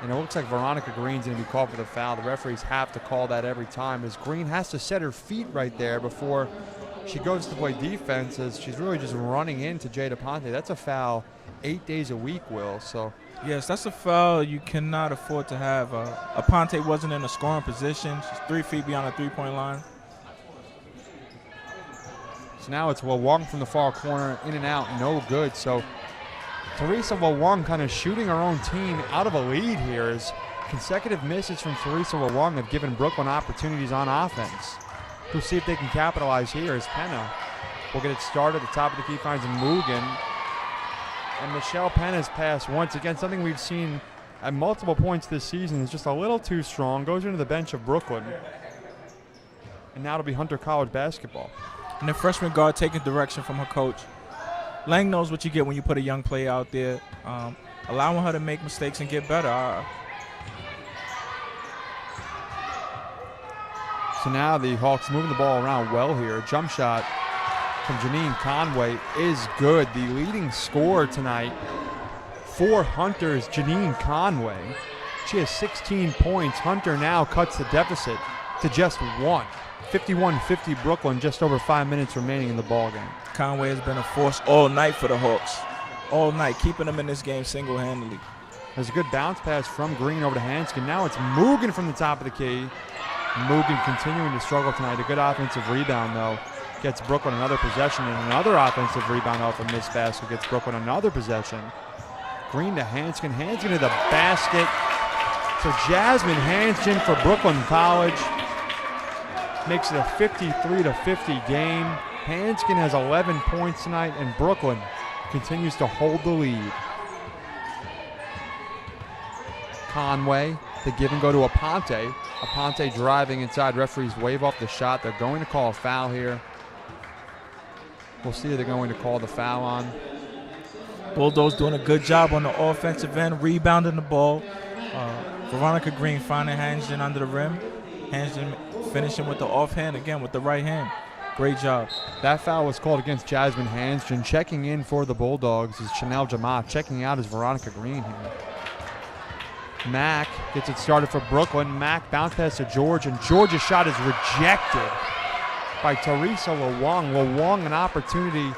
And it looks like Veronica Green's going to be called for the foul. The referees have to call that every time, as Green has to set her feet right there before she goes to play defense, as she's really just running into Jade Aponte. That's a foul 8 days a week, Will. So yes, that's a foul you cannot afford to have. Aponte wasn't in a scoring position. She's 3 feet beyond the three-point line. So now it's Wawang from the far corner, in and out, no good. So Teresa Wawang kind of shooting her own team out of a lead here, as consecutive misses from Teresa Wawang have given Brooklyn opportunities on offense. We'll see if they can capitalize here, as Penna will get it started at the top of the key, finds Mugen. And Michelle Penna's pass, once again, something we've seen at multiple points this season, is just a little too strong. Goes into the bench of Brooklyn. And now it'll be Hunter College basketball. And the freshman guard taking direction from her coach. Lang knows what you get when you put a young player out there, allowing her to make mistakes and get better. So now the Hawks moving the ball around well here. A jump shot from Janine Conway is good. The leading scorer tonight For Hunter is Janine Conway. She has 16 points. Hunter now cuts the deficit to just 1. 51-50 Brooklyn, just over 5 minutes remaining in the ball game. Conway has been a force all night for the Hawks. All night, keeping them in this game single-handedly. There's a good bounce pass from Green over to Hanskin. Now it's Mugen from the top of the key. Mugen continuing to struggle tonight. A good offensive rebound, though. Gets Brooklyn another possession, and another offensive rebound off a missed basket. Gets Brooklyn another possession. Green to Hanskin. Hanskin to the basket. So Jasmine Hanskin for Brooklyn College makes it a 53-50 game. Hanskin has 11 points tonight, and Brooklyn continues to hold the lead. Conway, the give and go to Aponte. Aponte driving inside. Referees wave off the shot. They're going to call a foul here. We'll see who they're going to call the foul on. Bulldogs doing a good job on the offensive end, rebounding the ball. Veronica Green finding Hansden under the rim. Hansden finishing with the offhand again with the right hand. Great job. That foul was called against Jasmine Hansden. Checking in for the Bulldogs is Chanel Jamat. Checking out is Veronica Green here. Mack gets it started for Brooklyn. Mack bounce pass to George, and George's shot is rejected by Teresa Lawang. Lawang, an opportunity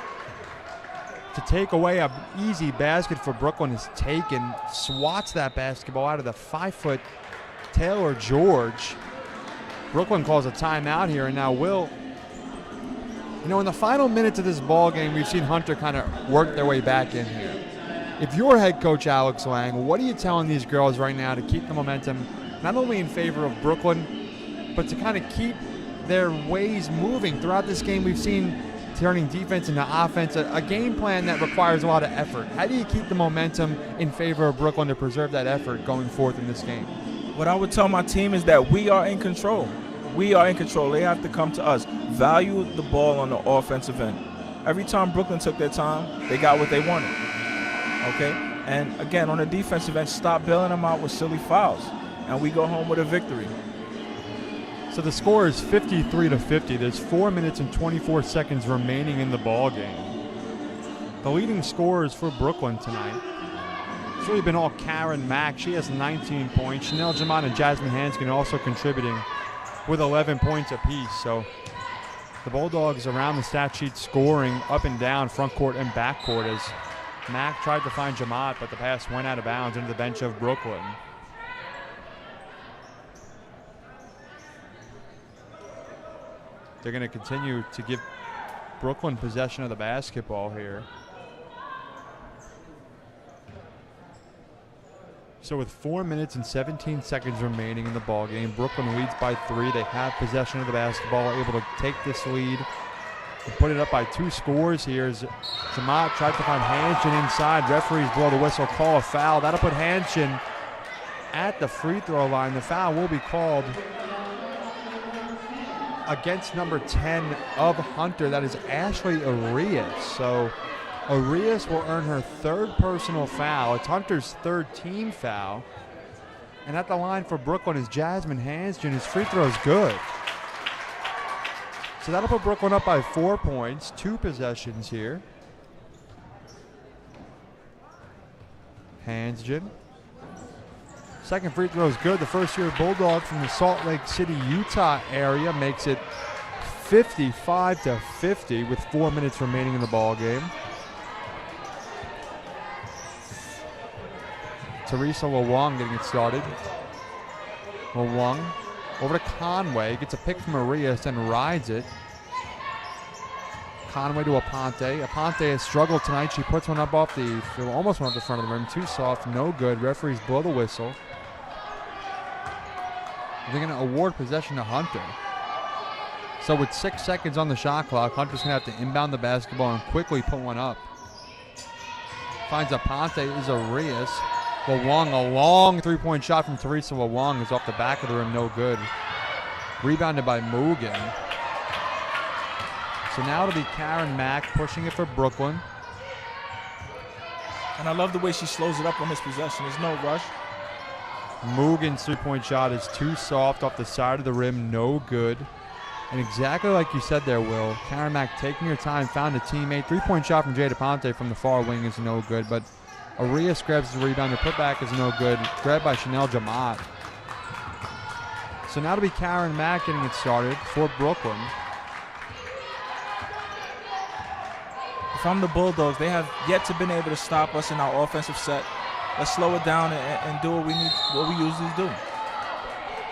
to take away an easy basket for Brooklyn, is taken. Swats that basketball out of the 5-foot Taylor George. Brooklyn calls a timeout here, and now Will. You know, in the final minutes of this ball game, we've seen Hunter kind of work their way back in here. If you're head coach Alex Lang, what are you telling these girls right now to keep the momentum, not only in favor of Brooklyn, but to kind of keep their ways moving? Throughout this game, we've seen turning defense into offense, a game plan that requires a lot of effort. How do you keep the momentum in favor of Brooklyn to preserve that effort going forth in this game? What I would tell my team is that we are in control. We are in control. They have to come to us. Value the ball on the offensive end. Every time Brooklyn took their time, they got what they wanted. Okay? And again, on the defensive end, stop bailing them out with silly fouls. And we go home with a victory. So the score is 53-50. There's 4 minutes and 24 seconds remaining in the ball game. The leading scorers for Brooklyn tonight, it's really been all Karen Mack. She has 19 points. Chanel Jamont and Jasmine Hanskin also contributing with 11 points apiece. So the Bulldogs around the stat sheet scoring up and down, front court and back court, as Mack tried to find Jamont, but the pass went out of bounds into the bench of Brooklyn. They're going to continue to give Brooklyn possession of the basketball here. So with 4 minutes and 17 seconds remaining in the ballgame, Brooklyn leads by 3. They have possession of the basketball, able to take this lead and put it up by 2 scores here as Jamont tried to find Hanshin inside. Referees blow the whistle, call a foul. That'll put Hanshin at the free throw line. The foul will be called against number 10 of Hunter. That is Ashley Arias. So Arias will earn her 3rd personal foul. It's Hunter's 3rd team foul. And at the line for Brooklyn is Jasmine Hanskin. His free throw is good. So that'll put Brooklyn up by 4 points. 2 possessions here. Hanskin. Second free throw is good. The first-year Bulldog from the Salt Lake City, Utah area makes it 55-50 with 4 minutes remaining in the ball game. Teresa Lawang getting it started. Lawang over to Conway. Gets a pick from Arias and rides it. Conway to Aponte. Aponte has struggled tonight. She puts one up off the, almost went off the front of the rim. Too soft, no good. Referees blow the whistle. They're going to award possession to Hunter. So with 6 seconds on the shot clock, Hunter's going to have to inbound the basketball and quickly put one up. Finds Aponte, is Arias. Lawang, a long three-point shot from Teresa Lawang is off the back of the rim, no good. Rebounded by Mugen. So now it'll be Karen Mack pushing it for Brooklyn. And I love the way she slows it up on this possession. There's no rush. Mugen's three-point shot is too soft off the side of the rim, no good. And exactly like you said there, Will, Karen Mack taking her time, found a teammate. Three-point shot from Jade Aponte from the far wing is no good, but Arias grabs the rebound. The putback is no good. Grabbed by Chanel Jamat. So now to be Karen Mack getting it started for Brooklyn. If I'm the Bulldogs, they have yet to been able to stop us in our offensive set. Let's slow it down and do what we usually do.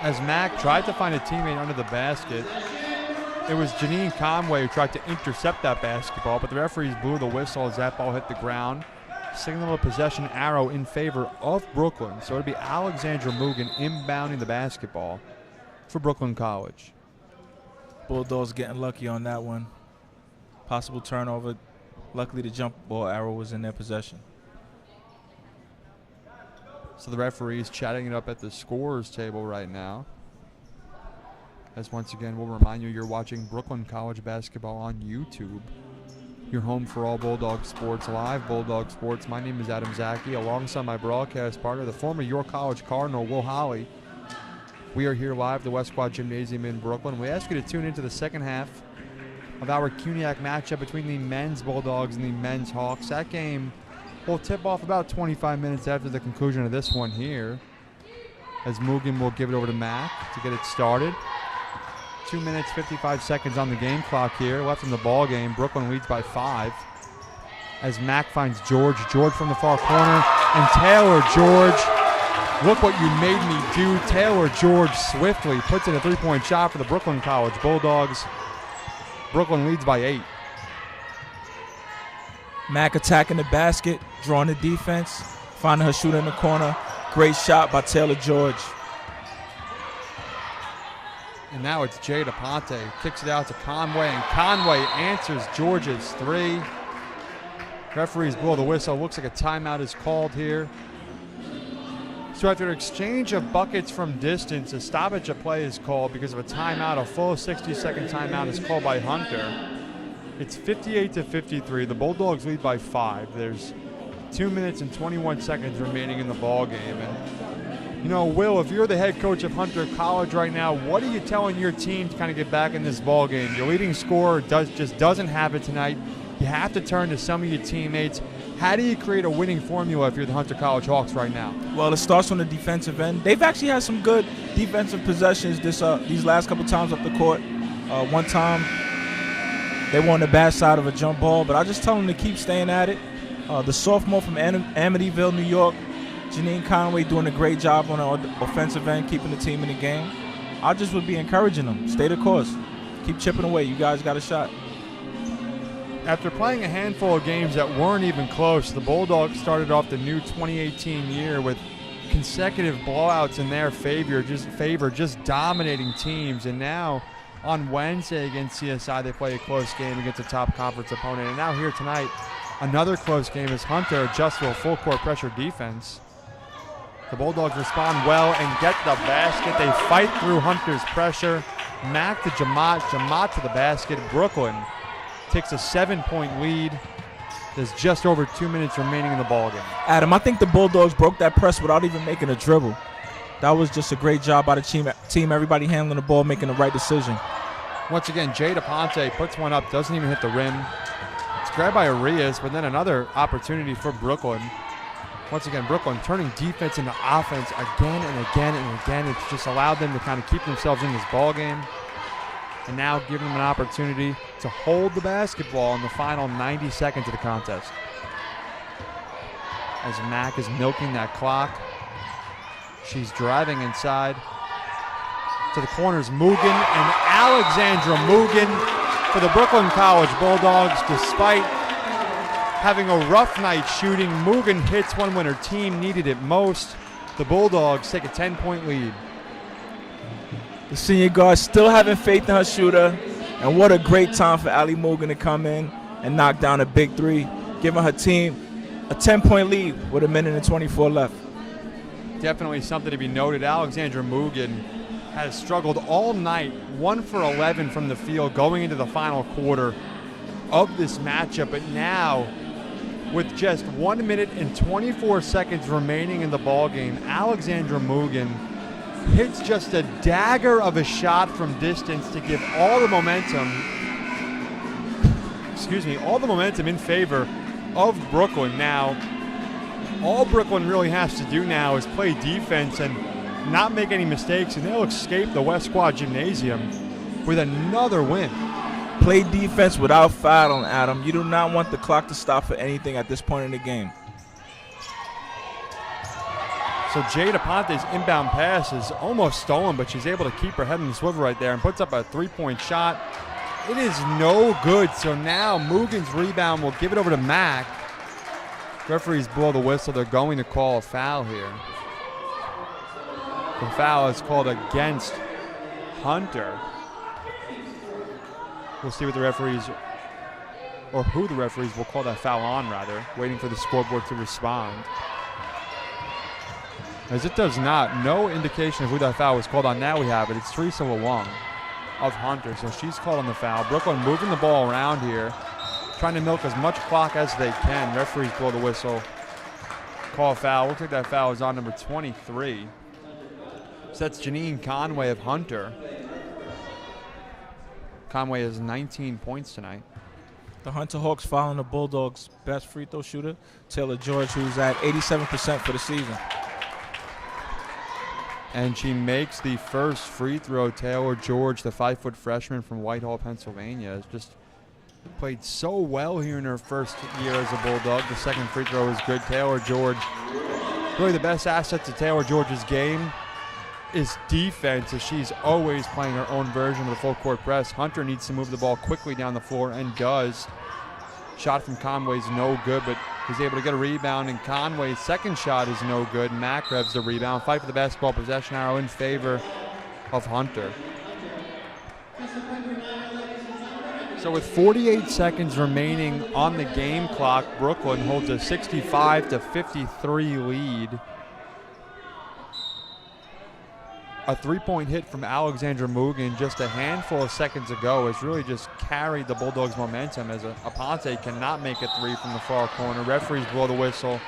As Mack tried to find a teammate under the basket, it was Janine Conway who tried to intercept that basketball, but the referees blew the whistle as that ball hit the ground. Signal a possession arrow in favor of Brooklyn. So it'll be Alexandra Mugen inbounding the basketball for Brooklyn College. Bulldogs getting lucky on that one. Possible turnover. Luckily, the jump ball arrow was in their possession. So the referees chatting it up at the scorers table right now. As once again, we'll remind you, you're watching Brooklyn College basketball on YouTube. Your home for all Bulldog sports, live Bulldog sports. My name is Adam Zaki, alongside my broadcast partner, the former York College Cardinal, Will Holly. We are here live at the West Quad Gymnasium in Brooklyn. We ask you to tune into the second half of our CUNYAC matchup between the men's Bulldogs and the men's Hawks. That game will tip off about 25 minutes after the conclusion of this one here, as Mugen will give it over to Mack to get it started. 2 minutes, 55 seconds on the game clock here, left in the ball game. Brooklyn leads by 5. As Mack finds George. George from the far corner, and Taylor George. Look what you made me do. Taylor George swiftly puts in a three-point shot for the Brooklyn College Bulldogs. Brooklyn leads by 8. Mack attacking the basket, drawing the defense, finding her shooter in the corner. Great shot by Taylor George. And now it's Jade Aponte. Kicks it out to Conway, and Conway answers George's three. Referees blow the whistle. Looks like a timeout is called here. So after an exchange of buckets from distance, a stoppage of play is called because of a timeout. A full 60-second timeout is called by Hunter. It's 58-53. The Bulldogs lead by 5. There's 2 minutes and 21 seconds remaining in the ball game. And you know, Will, if you're the head coach of Hunter College right now, what are you telling your team to kind of get back in this ball game? Your leading scorer just doesn't have it tonight. You have to turn to some of your teammates. How do you create a winning formula if you're the Hunter College Hawks right now? Well, it starts on the defensive end. They've actually had some good defensive possessions these last couple times up the court. One time, they were on the bad side of a jump ball, but I just tell them to keep staying at it. The sophomore from Amityville, New York, Janine Conway, doing a great job on the offensive end, keeping the team in the game. I just would be encouraging them. Stay the course. Keep chipping away. You guys got a shot. After playing a handful of games that weren't even close, the Bulldogs started off the new 2018 year with consecutive blowouts in their favor, just dominating teams. And now on Wednesday against CSI, they play a close game against a top conference opponent. And now here tonight, another close game as Hunter adjusts to a full court pressure defense. The Bulldogs respond well and get the basket. They fight through Hunter's pressure. Mack to Jamat, Jamat to the basket. Brooklyn takes a 7-point lead. There's just over 2 minutes remaining in the ballgame. Adam, I think the Bulldogs broke that press without even making a dribble. That was just a great job by the team. Everybody handling the ball, making the right decision. Once again, Jade Aponte puts one up, doesn't even hit the rim. It's grabbed by Arias, but then another opportunity for Brooklyn. Once again, Brooklyn turning defense into offense again and again and again. It's just allowed them to kind of keep themselves in this ball game, and now giving them an opportunity to hold the basketball in the final 90 seconds of the contest. As Mack is milking that clock, she's driving inside to the corners. Mugen and Alexandra Mugen for the Brooklyn College Bulldogs. Despite having a rough night shooting, Mugen hits one when her team needed it most. The Bulldogs take a 10-point lead. The senior guard still having faith in her shooter, and what a great time for Ali Mugen to come in and knock down a big three, giving her team a 10-point lead with 1:24 left. Definitely something to be noted. Alexandra Mugen has struggled all night, 1 for 11 from the field going into the final quarter of this matchup, but now with just 1 minute and 24 seconds remaining in the ball game, Alexandra Mugen hits just a dagger of a shot from distance to give all the momentum in favor of Brooklyn. Now, All Brooklyn really has to do now is play defense and not make any mistakes, and they'll escape the West Quad Gymnasium with another win. Play defense without fouling, Adam. You do not want the clock to stop for anything at this point in the game. So Jade Aponte's inbound pass is almost stolen, but she's able to keep her head in the swivel right there and puts up a three-point shot. It is no good, so now Mugen's rebound will give it over to Mack. Referees blow the whistle. They're going to call a foul here. The foul is called against Hunter. We'll see what the referees, or who the referees will call that foul on, rather, waiting for the scoreboard to respond. As it does not, no indication of who that foul was called on. Now we have it. It's Teresa Wong of Hunter, so she's called on the foul. Brooklyn moving the ball around here, trying to milk as much clock as they can. Referees blow the whistle, call a foul. Looks like that foul is on number 23. So that's Janine Conway of Hunter. Conway has 19 points tonight. The Hunter Hawks following the Bulldogs' best free throw shooter, Taylor George, who's at 87% for the season. And she makes the first free throw. Taylor George, the 5-foot freshman from Whitehall, Pennsylvania, has just played so well here in her first year as a Bulldog. The second free throw is good. Taylor George, really the best asset to Taylor George's game is defense, as she's always playing her own version of the full court press. Hunter needs to move the ball quickly down the floor and does. Shot from Conway's no good, but he's able to get a rebound, and Conway's second shot is no good. Mack revs the rebound. Fight for the basketball possession arrow in favor of Hunter. So with 48 seconds remaining on the game clock, Brooklyn holds a 65-53 lead. A three-point hit from Alexandra Mugen just a handful of seconds ago has really just carried the Bulldogs' momentum, as Aponte cannot make a three from the far corner. Referees blow the whistle.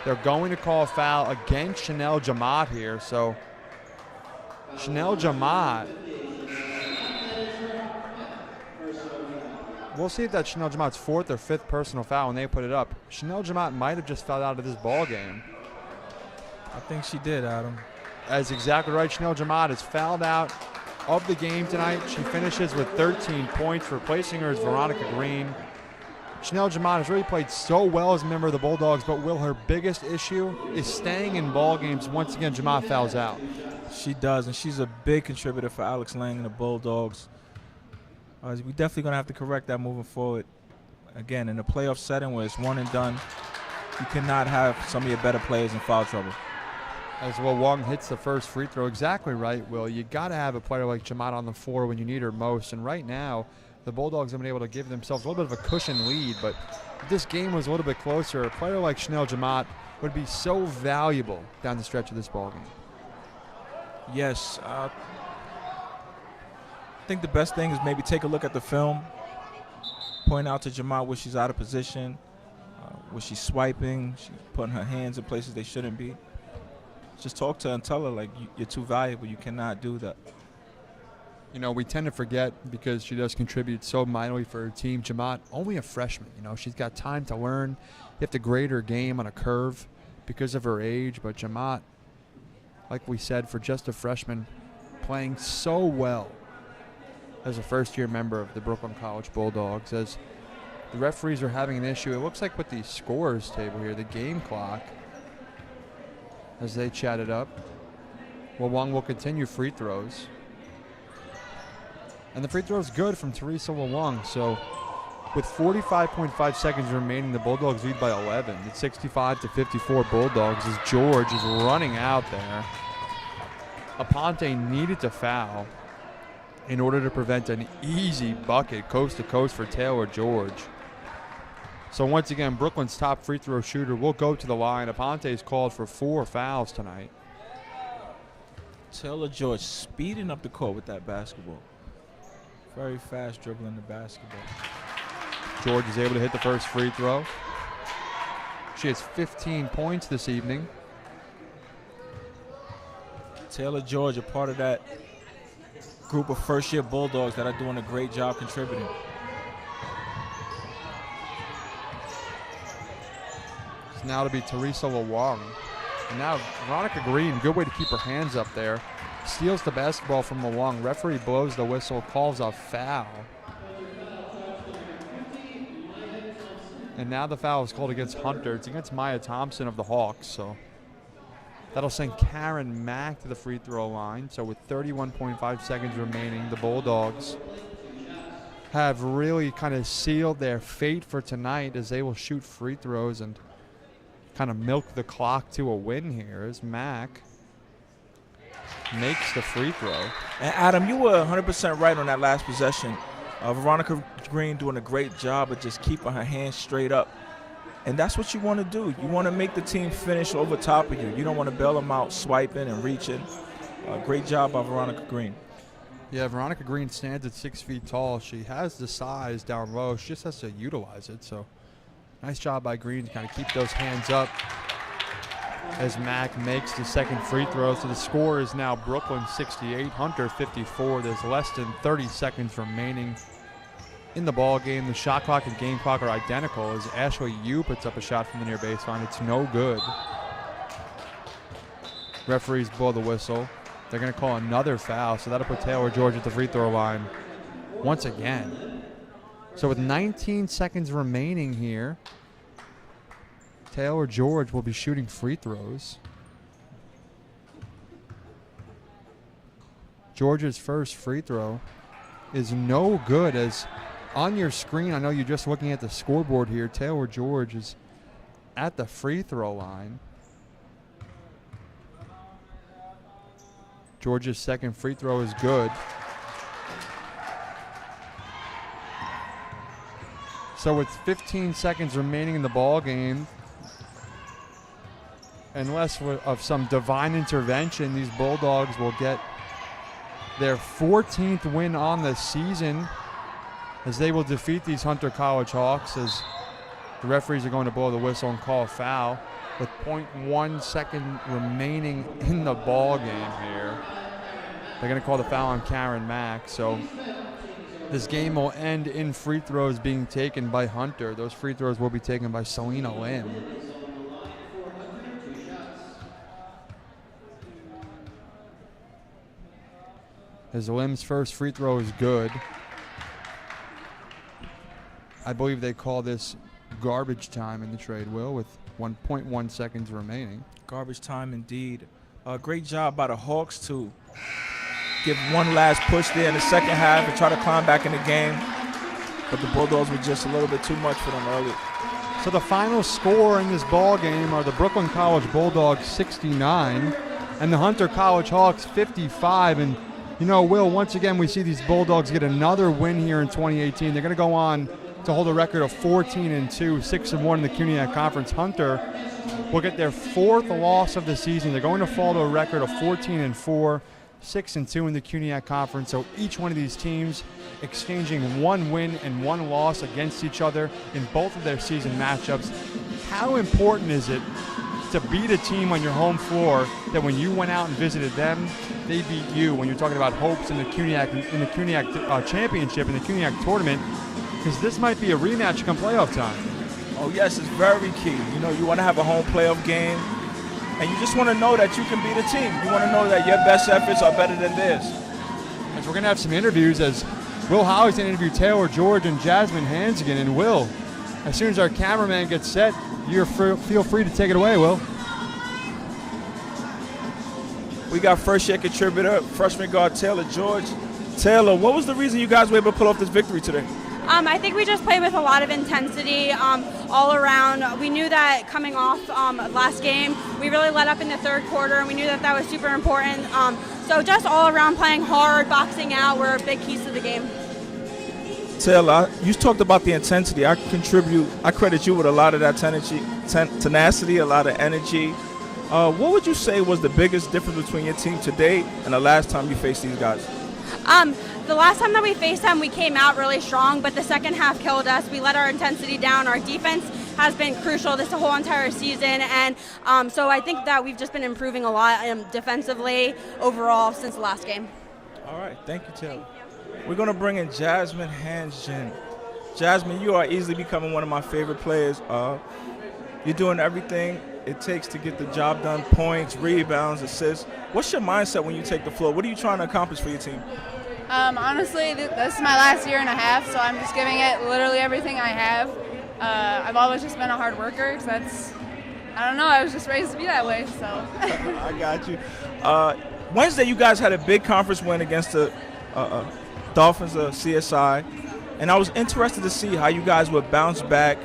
They're going to call a foul against Chanel Jamat here. So Chanel Jamat, we'll see if that's Chanel Jamat's fourth or fifth personal foul when they put it up. Chanel Jamat might have just fouled out of this ball game. I think she did, Adam. That's exactly right. Chanel Jamat is fouled out of the game tonight. She finishes with 13 points. Replacing her is Veronica Green. Chanel Jamat has really played so well as a member of the Bulldogs, but will her biggest issue is staying in ball games. Once again, Jamat fouls out. She does, and she's a big contributor for Alex Lang and the Bulldogs. We're definitely going to have to correct that moving forward. Again, in a playoff setting where it's one and done, you cannot have some of your better players in foul trouble. As well, Wong hits the first free throw. Exactly right, Will. You got to have a player like Jamat on the floor when you need her most. And right now, the Bulldogs have been able to give themselves a little bit of a cushion lead. But if this game was a little bit closer, a player like Chanel Jamat would be so valuable down the stretch of this ballgame. Yes. I think the best thing is maybe take a look at the film, point out to Jamat where she's out of position, where she's swiping, she's putting her hands in places they shouldn't be. Just talk to her and tell her, like, you're too valuable. You cannot do that. You know, we tend to forget, because she does contribute so mightily for her team. Jamat, only a freshman. You know, she's got time to learn. You have to grade her game on a curve because of her age. But Jamat, like we said, for just a freshman, playing so well as a first-year member of the Brooklyn College Bulldogs. As the referees are having an issue, it looks like with the scorers table here, the game clock, as they chat it up. Well, Wong will continue free throws. And the free throw is good from Teresa Wong. So with 45.5 seconds remaining, the Bulldogs lead by 11. It's 65-54 Bulldogs as George is running out there. Aponte needed to foul in order to prevent an easy bucket coast to coast for Taylor George. So once again, Brooklyn's top free throw shooter will go to the line. Aponte is called for 4 fouls tonight. Taylor George speeding up the court with that basketball. Very fast dribbling the basketball. George is able to hit the first free throw. She has 15 points this evening. Taylor George, a part of that group of first-year Bulldogs that are doing a great job contributing. now to be Teresa Lawang. And now Veronica Green, good way to keep her hands up there. Steals the basketball from Lawang. Referee blows the whistle, calls a foul. And now the foul is called against Hunter. It's against Maya Thompson of the Hawks. So that'll send Karen Mack to the free throw line. So with 31.5 seconds remaining, the Bulldogs have really kind of sealed their fate for tonight as they will shoot free throws and kind of milk the clock to a win here as Mack makes the free throw. And Adam, you were 100% right on that last possession. Veronica Green doing a great job of just keeping her hands straight up. And that's what you want to do. You want to make the team finish over top of you. You don't want to bail them out swiping and reaching. Great job by Veronica Green. Yeah, Veronica Green stands at 6 feet tall. She has the size down low. She just has to utilize it. So nice job by Green to kind of keep those hands up as Mack makes the second free throw. So the score is now Brooklyn 68, Hunter 54. There's less than 30 seconds remaining in the ball game. The shot clock and game clock are identical as Ashley Yu puts up a shot from the near baseline. It's no good. Referees blow the whistle. They're going to call another foul, so that'll put Taylor George at the free throw line once again. So with 19 seconds remaining here, Taylor George will be shooting free throws. George's first free throw is no good, as on your screen, I know you're just looking at the scoreboard here, Taylor George is at the free throw line. George's second free throw is good. So with 15 seconds remaining in the ball game, unless of some divine intervention, these Bulldogs will get their 14th win on the season as they will defeat these Hunter College Hawks, as the referees are going to blow the whistle and call a foul with 0.1 second remaining in the ball game here. They're going to call the foul on Karen Mack. So this game will end in free throws being taken by Hunter. Those free throws will be taken by Selena Lim. As Lim's first free throw is good. I believe they call this garbage time in the trade, Will, with 1.1 seconds remaining. Garbage time indeed. Great job by the Hawks to give one last push there in the second half and try to climb back in the game. But the Bulldogs were just a little bit too much for them early. So the final score in this ball game are the Brooklyn College Bulldogs 69 and the Hunter College Hawks 55. And you know, Will, once again we see these Bulldogs get another win here in 2018. They're going to go on to hold a record of 14-2, 6-1 in the CUNYAC Conference. Hunter will get their fourth loss of the season. They're going to fall to a record of 14-4, 6-2 in the CUNYAC Conference. So each one of these teams exchanging one win and one loss against each other in both of their season matchups. How important is it to beat a team on your home floor that when you went out and visited them, they beat you? When you're talking about hopes in the CUNYAC championship, in the CUNYAC tournament, because this might be a rematch come playoff time. Oh yes, it's very key. You know, you want to have a home playoff game, and you just want to know that you can beat a team. You want to know that your best efforts are better than theirs. As we're going to have some interviews, as Will Holly's going to interview Taylor George and Jasmine Hansgen. And Will, as soon as our cameraman gets set, feel free to take it away, Will. We got first year contributor, freshman guard Taylor George. Taylor, what was the reason you guys were able to pull off this victory today? I think we just played with a lot of intensity all around. We knew that coming off last game, we really let up in the third quarter, and we knew that that was super important. So just all around playing hard, boxing out were big keys to the game. Taylor, you talked about the intensity. I credit you with a lot of that tenacity, a lot of energy. What would you say was the biggest difference between your team today and the last time you faced these guys? The last time that we faced them, we came out really strong, but the second half killed us. We let our intensity down. Our defense has been crucial this whole entire season, and so I think that we've just been improving a lot defensively overall since the last game. All right, thank you, Taylor. We're going to bring in Jasmine Hansgen. Jasmine, you are easily becoming one of my favorite players. You're doing everything it takes to get the job done, points, rebounds, assists. What's your mindset when you take the floor? What are you trying to accomplish for your team? Honestly, this is my last year and a half, so I'm just giving it literally everything I have. I've always just been a hard worker, because that's, I don't know, I was just raised to be that way, so. I got you. Wednesday, you guys had a big conference win against the Dolphins of CSI, and I was interested to see how you guys would bounce back,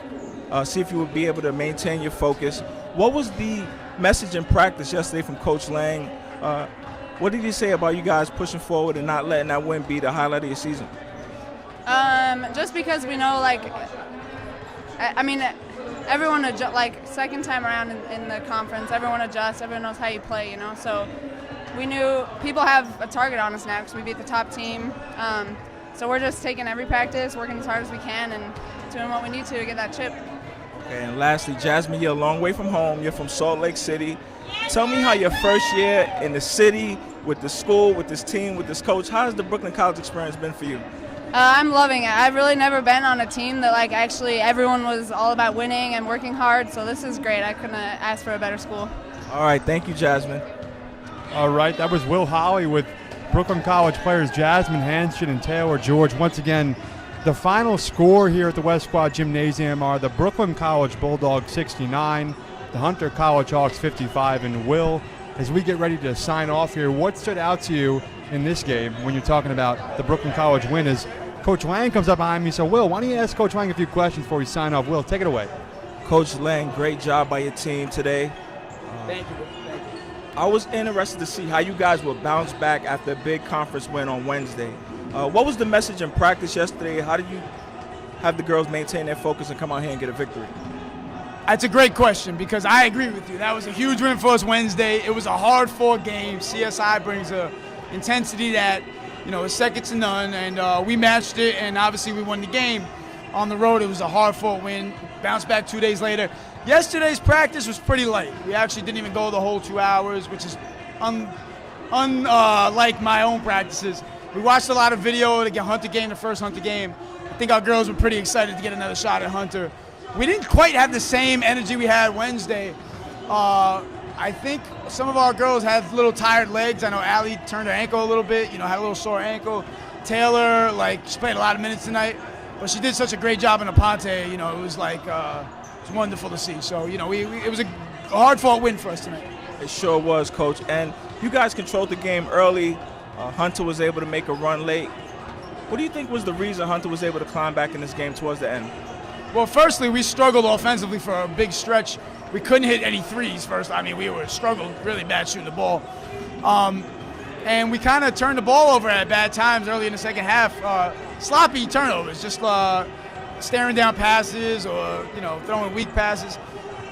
see if you would be able to maintain your focus. What was the message in practice yesterday from Coach Lang? What did he say about you guys pushing forward and not letting that win be the highlight of your season? Just because we know, like, I mean, everyone like second time around in the conference, everyone adjusts, everyone knows how you play, you know. So we knew people have a target on us now because we beat the top team. So we're just taking every practice, working as hard as we can, and doing what we need to get that chip. Okay, and lastly, Jasmine, you're a long way from home. You're from Salt Lake City. Tell me how your first year in the city, with the school, with this team, with this coach, how has the Brooklyn College experience been for you? I'm loving it. I've really never been on a team that like actually everyone was all about winning and working hard, so this is great. I couldn't ask for a better school. All right, thank you, Jasmine. All right, that was Will Holly with Brooklyn College players Jasmine Hanshin and Taylor George. Once again, the final score here at the West Quad Gymnasium are the Brooklyn College Bulldogs 69, the Hunter College Hawks 55, and Will, as we get ready to sign off here, what stood out to you in this game when you're talking about the Brooklyn College win? As Coach Lang comes up behind me, so Will, why don't you ask Coach Lang a few questions before we sign off? Will, take it away. Coach Lang, great job by your team today. Thank you. I was interested to see how you guys would bounce back after a big conference win on Wednesday. What was the message in practice yesterday? How did you have the girls maintain their focus and come out here and get a victory? That's a great question because I agree with you. That was a huge win for us Wednesday. It was a hard-fought game. CSI brings a intensity that, you know, is second to none, and we matched it, and obviously we won the game. On the road, it was a hard-fought win. Bounced back 2 days later. Yesterday's practice was pretty light. We actually didn't even go the whole 2 hours, which is unlike my own practices. We watched a lot of video of the Hunter game, the first Hunter game. I think our girls were pretty excited to get another shot at Hunter. We didn't quite have the same energy we had Wednesday. I think some of our girls had little tired legs. I know Allie turned her ankle a little bit, you know, had a little sore ankle. Taylor, like, she played a lot of minutes tonight, but she did such a great job in the Ponte. You know, it was like, it was wonderful to see. So, you know, it was a hard-fought win for us tonight. It sure was, Coach. And you guys controlled the game early. Hunter was able to make a run late. What do you think was the reason Hunter was able to climb back in this game towards the end? Well, firstly, we struggled offensively for a big stretch. We couldn't hit any threes first. I mean, we were struggled really bad shooting the ball. And we kind of turned the ball over at bad times early in the second half. Sloppy turnovers, just staring down passes or, you know, throwing weak passes.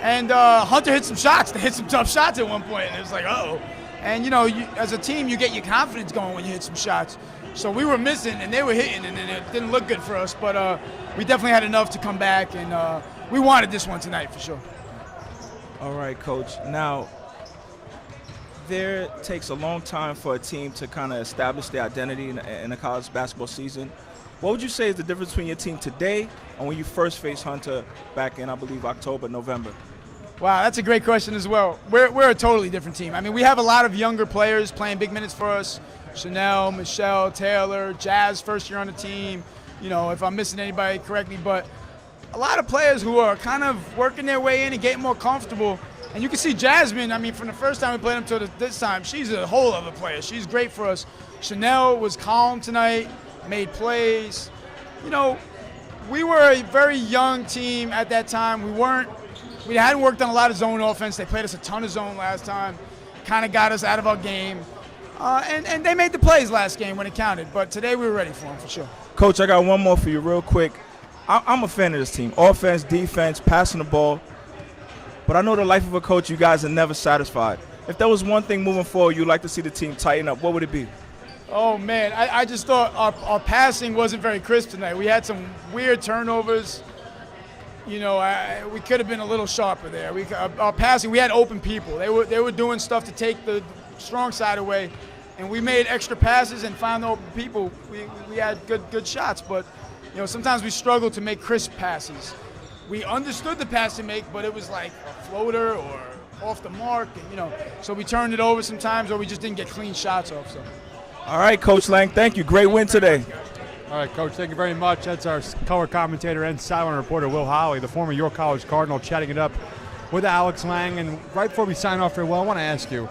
And Hunter hit some shots. They hit some tough shots at one point, and it was like, uh-oh. And, you know, as a team, you get your confidence going when you hit some shots. So we were missing, and they were hitting, and it didn't look good for us. But we definitely had enough to come back, and we wanted this one tonight for sure. All right, Coach. Now, there takes a long time for a team to kind of establish their identity in a college basketball season. What would you say is the difference between your team today and when you first faced Hunter back in, I believe, October, November? Wow, that's a great question as well. We're a totally different team. I mean, we have a lot of younger players playing big minutes for us. Chanel, Michelle, Taylor, Jazz, first year on the team. You know, if I'm missing anybody, correct me. But a lot of players who are kind of working their way in and getting more comfortable. And you can see Jasmine, I mean, from the first time we played them to this time, she's a whole other player. She's great for us. Chanel was calm tonight, made plays. You know, we were a very young team at that time. We hadn't worked on a lot of zone offense. They played us a ton of zone last time. Kind of got us out of our game. And they made the plays last game when it counted. But today we were ready for them for sure. Coach, I got one more for you real quick. I'm a fan of this team. Offense, defense, passing the ball. But I know the life of a coach, you guys are never satisfied. If there was one thing moving forward you'd like to see the team tighten up, what would it be? Oh, man, I just thought our passing wasn't very crisp tonight. We had some weird turnovers. You know, we could have been a little sharper there. Our passing, we had open people. They were doing stuff to take the strong side away, and we made extra passes and found the open people. We had good shots, but, you know, sometimes we struggle to make crisp passes. we understood the pass to make, but it was like a floater or off the mark, and so we turned it over sometimes, or we just didn't get clean shots off. So. All right, Coach Lang, thank you. Great win today. All right, Coach, thank you very much. That's our color commentator and sideline reporter, Will Holly, the former York College Cardinal, chatting it up with Alex Lang. And right before we sign off here, Will, I want to ask you,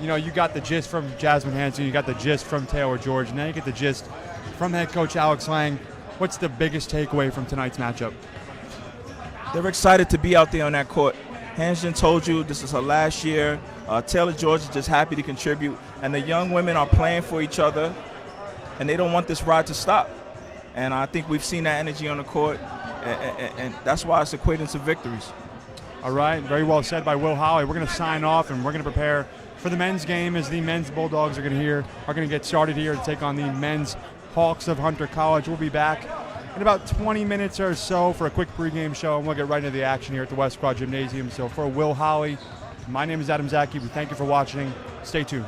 you got the gist from Jasmine Hanson, you got the gist from Taylor George, and now you get the gist from head coach Alex Lang. What's the biggest takeaway from tonight's matchup? They're excited to be out there on that court. Hanson told you this is her last year. Taylor George is just happy to contribute. And the young women are playing for each other, and they don't want this ride to stop. And I think we've seen that energy on the court, and that's why it's equating to victories. All right, very well said by Will Holly. We're going to sign off, and we're going to prepare for the men's game as the men's Bulldogs are going to get started here to take on the men's Hawks of Hunter College. We'll be back in about 20 minutes or so for a quick pregame show, and we'll get right into the action here at the West Quad Gymnasium. So for Will Holly, my name is Adam Zaki. We thank you for watching. Stay tuned.